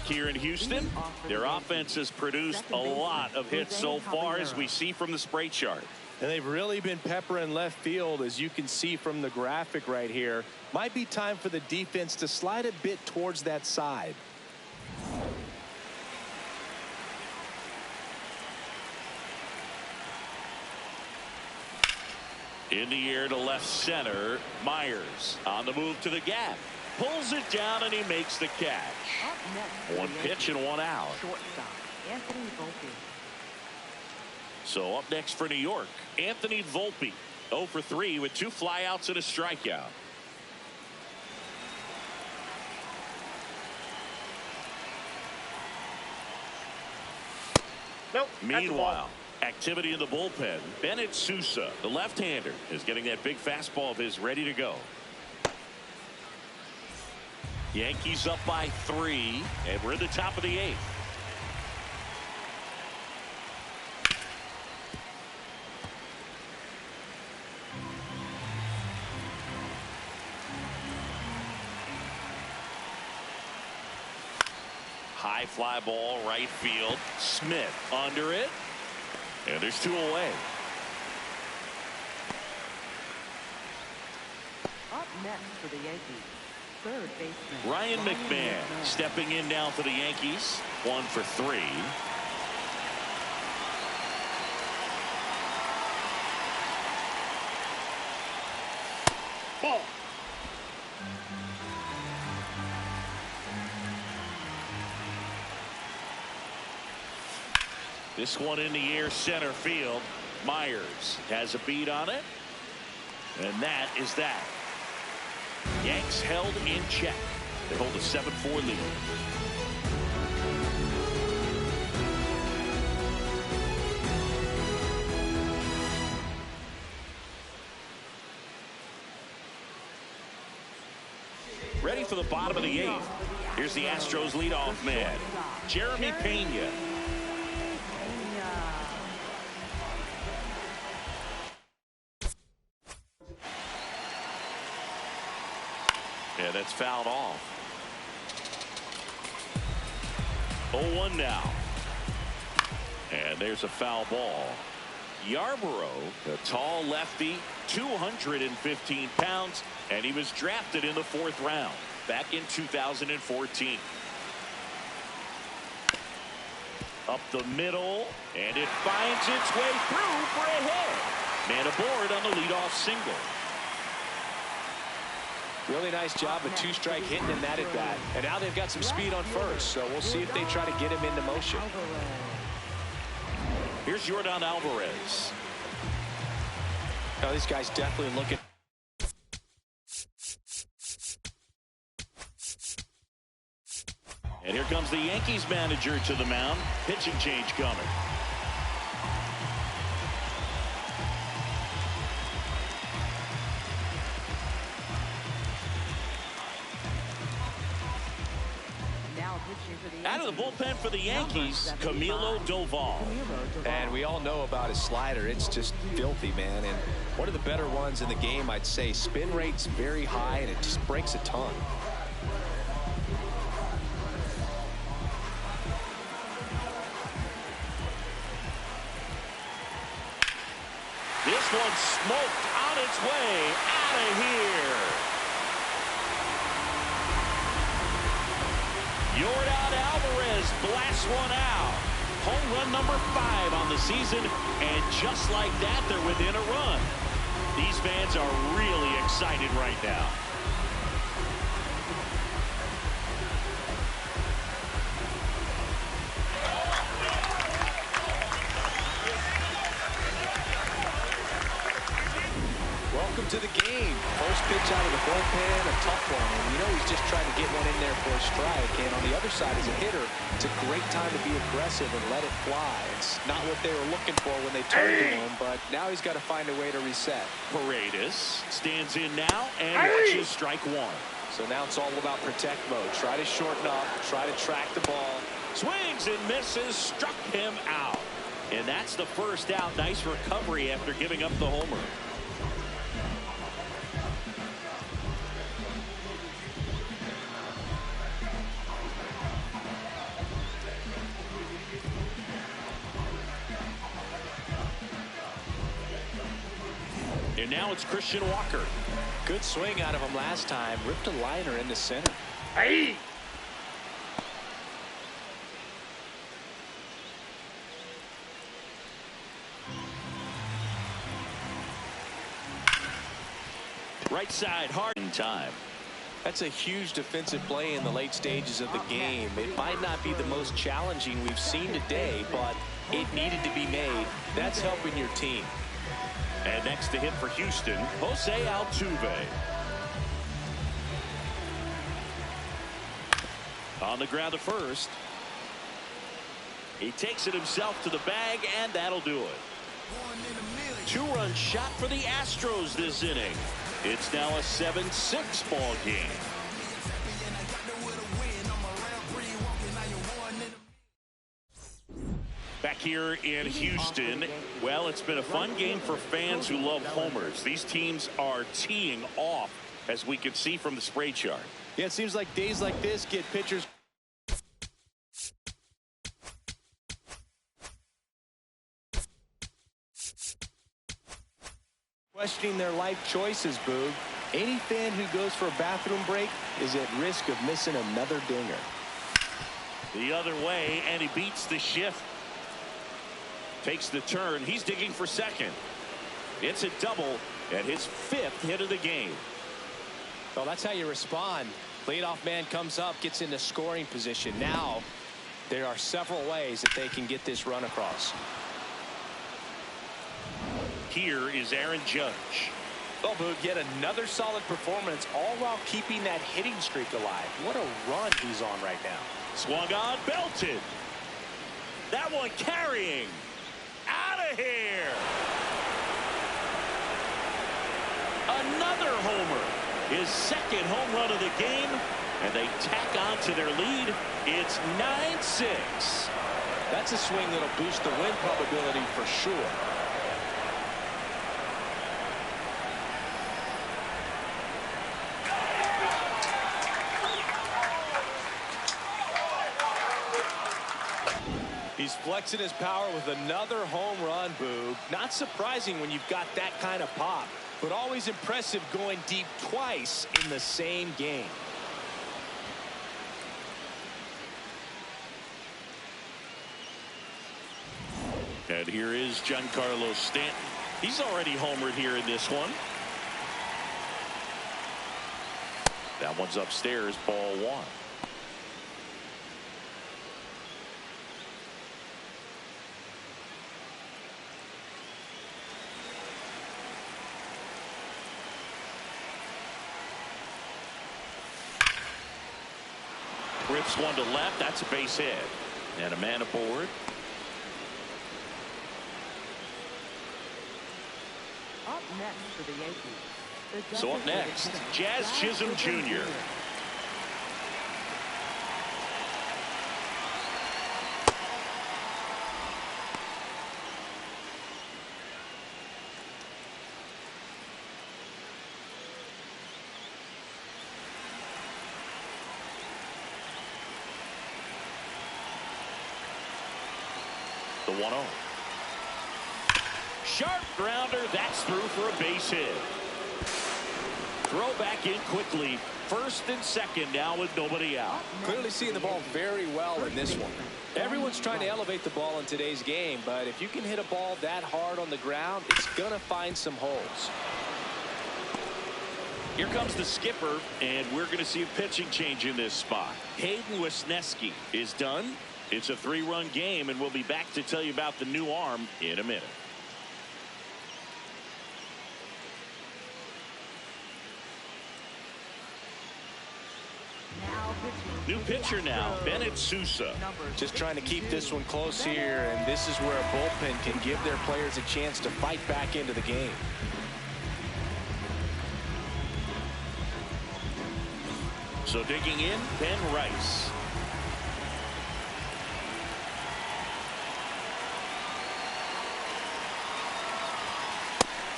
[SPEAKER 1] Here in Houston, their offense has produced a lot of hits so far, as we see from the spray chart.
[SPEAKER 2] And they've really been peppering left field, as you can see from the graphic right here. Might be time for the defense to slide a bit towards that side.
[SPEAKER 1] In the air to left center, Myers on the move to the gap. Pulls it down, and he makes the catch. One pitch and 1 out.
[SPEAKER 3] Shortstop, Anthony Volpe.
[SPEAKER 1] So up next for New York, Anthony Volpe. 0 for 3 with 2 flyouts and a strikeout.
[SPEAKER 4] Nope.
[SPEAKER 1] Meanwhile, activity in the bullpen. Bennett Sousa, the left-hander, is getting that big fastball of his ready to go. Yankees up by 3, and we're in the top of the 8th. High fly ball, right field. Smith under it, and there's 2 away.
[SPEAKER 3] Up next for the Yankees, third baseman
[SPEAKER 1] Ryan McMahon stepping in now for the Yankees. 1 for 3.
[SPEAKER 4] Ball.
[SPEAKER 1] This one in the air, center field. Myers has a beat on it, and that is that. Yanks held in check. They hold a 7-4 lead. the bottom of the 8th. Here's the Astros leadoff man, Jeremy Pena. Yeah, that's fouled off. 0-1 now. And there's a foul ball. Yarborough, a tall lefty, 215 pounds, and he was drafted in the 4th round back in 2014. Up the middle, and it finds its way through for a hit. Man aboard on the leadoff single.
[SPEAKER 2] Really nice job, a 2-strike hitting in that at bat. And now they've got some speed on first, so we'll see if they try to get him into motion.
[SPEAKER 1] Here's Yordan Alvarez.
[SPEAKER 2] Now these guys definitely looking.
[SPEAKER 1] And here comes the Yankees manager to the mound. Pitching change coming. Out of the bullpen for the Yankees, Camilo Doval.
[SPEAKER 2] And we all know about his slider. It's just filthy, man. And one of the better ones in the game, I'd say. Spin rate's very high, and it just breaks a ton.
[SPEAKER 1] This one smoked on its way out of here. Yordan Alvarez blasts one out. Home run number 5 on the season, and just like that, they're within a run. These fans are really excited right now.
[SPEAKER 2] Welcome to the game. First pitch out of the bullpen, a tough one. And you know he's just trying to get one in there for a strike. And on the other side, as a hitter, it's a great time to be aggressive and let it fly. It's not what they were looking for when they turned to him, but now he's got to find a way to reset.
[SPEAKER 1] Paredes stands in now and watches strike 1.
[SPEAKER 2] So now it's all about protect mode. Try to shorten up, try to track the ball.
[SPEAKER 1] Swings and misses, struck him out. And that's the first out. Nice recovery after giving up the homer. And now it's Christian Walker.
[SPEAKER 2] Good swing out of him last time. Ripped a liner in the center.
[SPEAKER 4] Hey!
[SPEAKER 1] Right side, hard in time.
[SPEAKER 2] That's a huge defensive play in the late stages of the game. It might not be the most challenging we've seen today, but it needed to be made. That's helping your team.
[SPEAKER 1] And next to hit for Houston, Jose Altuve. On the ground to first. He takes it himself to the bag, and that'll do it. 2-run shot for the Astros this inning. It's now a 7-6 ball game. Back here in Houston, well, it's been a fun game for fans who love homers. These teams are teeing off, as we can see from the spray chart.
[SPEAKER 2] Yeah, it seems like days like this get pitchers questioning their life choices, Boog. Any fan who goes for a bathroom break is at risk of missing another dinger.
[SPEAKER 1] The other way, and he beats the shift. Takes the turn. He's digging for second. It's a double and his 5th hit of the game.
[SPEAKER 2] Well, that's how you respond. Leadoff man comes up, gets into scoring position. Now there are several ways that they can get this run across.
[SPEAKER 1] Here is Aaron Judge.
[SPEAKER 2] Well, Boog, yet another solid performance, all while keeping that hitting streak alive. What a run he's on right now.
[SPEAKER 1] Swung on, belted. That one carrying. Out of here. Another homer. His 2nd home run of the game. And they tack on to their lead. It's 9-6.
[SPEAKER 2] That's a swing that'll boost the win probability for sure. He's flexing his power with another home run, Boog. Not surprising when you've got that kind of pop, but always impressive going deep twice in the same game.
[SPEAKER 1] And here is Giancarlo Stanton. He's already homered here in this one. That one's upstairs, ball one. Rips one to left. That's a base hit. And a man aboard.
[SPEAKER 3] Up next for the Yankees.
[SPEAKER 1] So up next, Jazz Chisholm Jr. The 1-0. Sharp grounder. That's through for a base hit. Throw back in quickly. First and second now with nobody out.
[SPEAKER 2] Clearly seeing the ball very well in this one. Everyone's trying to elevate the ball in today's game, but if you can hit a ball that hard on the ground, it's going to find some holes.
[SPEAKER 1] Here comes the skipper, and we're going to see a pitching change in this spot. Hayden Wesneski is done. It's a 3-run game, and we'll be back to tell you about the new arm in a minute. New pitcher now, Bennett Sousa.
[SPEAKER 2] Just trying to keep this one close here, and this is where a bullpen can give their players a chance to fight back into the game.
[SPEAKER 1] So digging in, Ben Rice.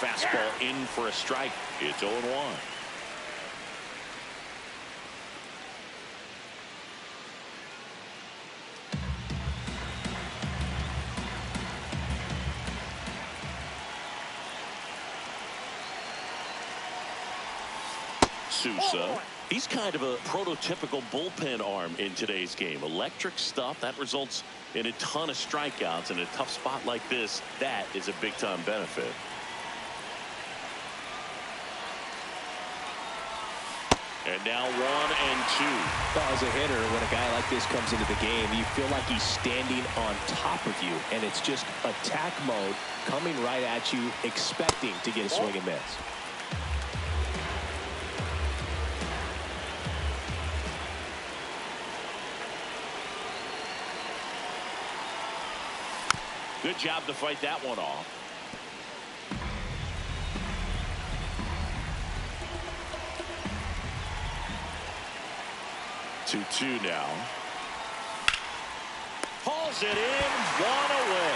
[SPEAKER 1] Fastball in for a strike. It's 0-1. Sousa. He's kind of a prototypical bullpen arm in today's game. Electric stuff that results in a ton of strikeouts in a tough spot like this. That is a big time benefit. And now 1 and 2.
[SPEAKER 2] Well, as a hitter, when a guy like this comes into the game, you feel like he's standing on top of you, and it's just attack mode coming right at you, expecting to get a swing and miss.
[SPEAKER 1] Good job to fight that one off. Two now. Hauls it in, 1 away.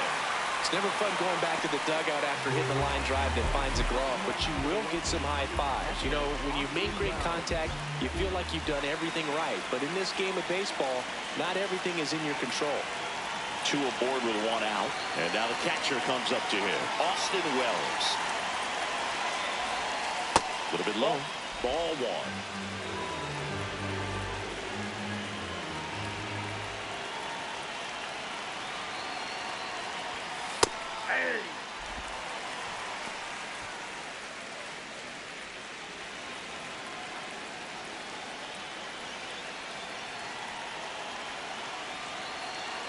[SPEAKER 2] It's never fun going back to the dugout after hitting a line drive that finds a glove, but you will get some high fives. You know, when you make great contact, you feel like you've done everything right. But in this game of baseball, not everything is in your control.
[SPEAKER 1] 2 aboard with 1 out. And now the catcher comes up to him. Austin Wells. A little bit low. Ball 1.
[SPEAKER 4] Hey!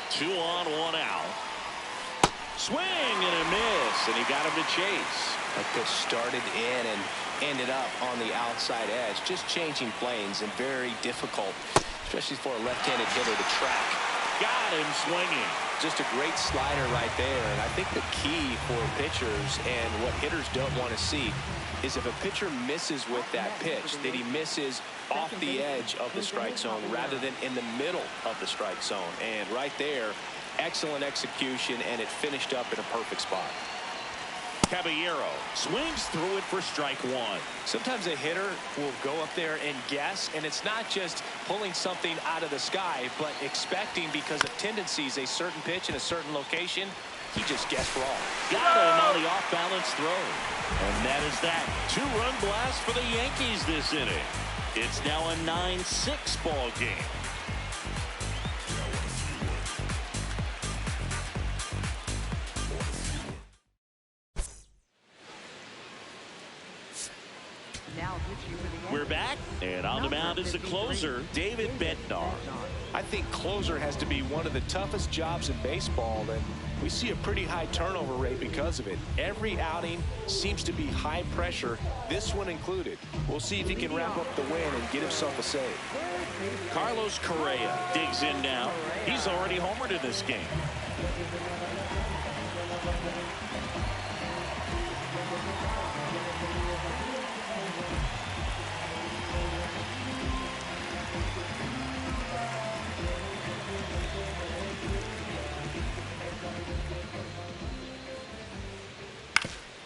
[SPEAKER 1] Two on, 1 out. Swing and a miss, and he got him to chase.
[SPEAKER 2] That pitch started in and ended up on the outside edge, just changing planes, and very difficult, especially for a left-handed hitter to track.
[SPEAKER 1] Got him swinging.
[SPEAKER 2] Just a great slider right there, and I think the key for pitchers and what hitters don't want to see is if a pitcher misses with that pitch, that he misses off the edge of the strike zone rather than in the middle of the strike zone. And right there, excellent execution, and it finished up in a perfect spot.
[SPEAKER 1] Caballero swings through it for strike one.
[SPEAKER 2] Sometimes a hitter will go up there and guess, and it's not just pulling something out of the sky, but expecting, because of tendencies, a certain pitch in a certain location. He just guessed wrong.
[SPEAKER 1] Got him on the off-balance throw. And that is that. Two-run blast for the Yankees this inning. It's now a 9-6 ball game. We're back, and on the mound is the closer, David Bednar.
[SPEAKER 2] I think closer has to be one of the toughest jobs in baseball, and we see a pretty high turnover rate because of it. Every outing seems to be high pressure, this one included. We'll see if he can wrap up the win and get himself a save.
[SPEAKER 1] Carlos Correa digs in now. He's already homered in this game.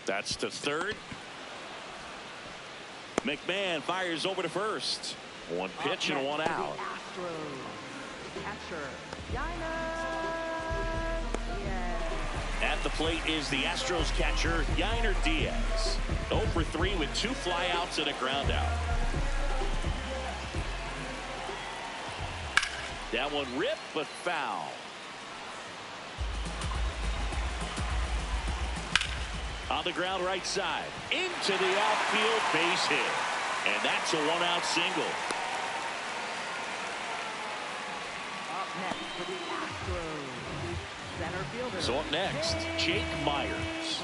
[SPEAKER 1] That's to third. McMahon fires over to first. One pitch and one out. At the plate is the Astros catcher, Yainer Diaz. 0 for 3 with 2 flyouts and a ground out. That one ripped, but foul. On the ground right side. Into the outfield, base hit. And that's a one-out single.
[SPEAKER 3] Up next for the Astros, center fielder.
[SPEAKER 1] So up next, Jake Myers.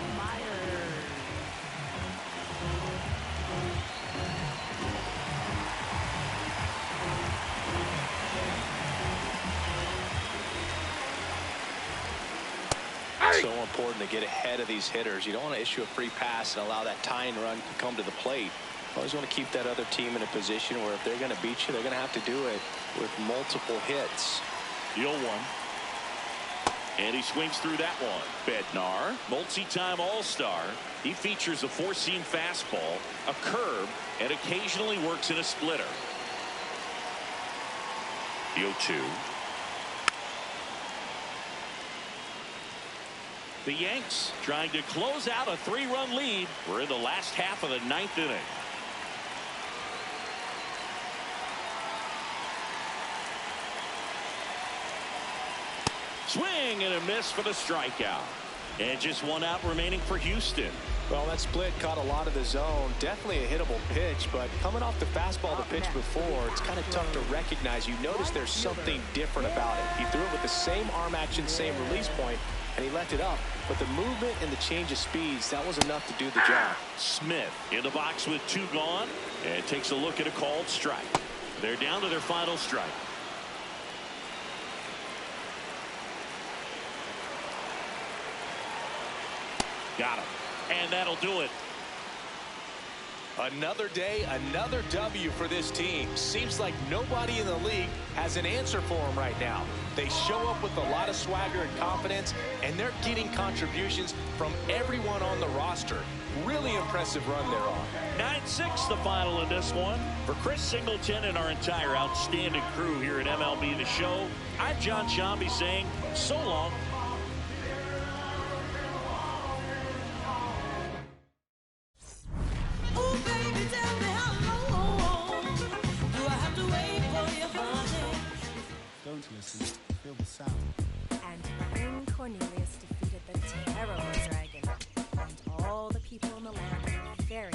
[SPEAKER 2] So important to get ahead of these hitters. You don't want to issue a free pass and allow that tying run to come to the plate. Always want to keep that other team in a position where if they're going to beat you, they're going to have to do it with multiple hits.
[SPEAKER 1] The 0-1. And he swings through that one. Bednar, multi-time All-Star. He features a four-seam fastball, a curve, and occasionally works in a splitter. The 0-2. The Yanks trying to close out a 3-run lead. We're in the last half of the 9th inning. Swing and a miss for the strikeout. And just one out remaining for Houston.
[SPEAKER 2] Well, that split caught a lot of the zone. Definitely a hittable pitch, but coming off the fastball the pitch before, it's kind of tough to recognize. You notice there's something different about it. He threw it with the same arm action, same release point, and he left it up. But the movement and the change of speeds, that was enough to do the job.
[SPEAKER 1] Smith in the box with 2 gone and takes a look at a called strike. They're down to their final strike. Got him. And that'll do it.
[SPEAKER 2] Another day, another W for this team. Seems like nobody in the league has an answer for them right now. They show up with a lot of swagger and confidence, and they're getting contributions from everyone on the roster. Really impressive run they're on.
[SPEAKER 1] 9-6 the final in this one. For Chris Singleton and our entire outstanding crew here at MLB The Show, I'm John Shambi saying so long.
[SPEAKER 6] Don't listen, feel the sound.
[SPEAKER 7] And bring Cornelius to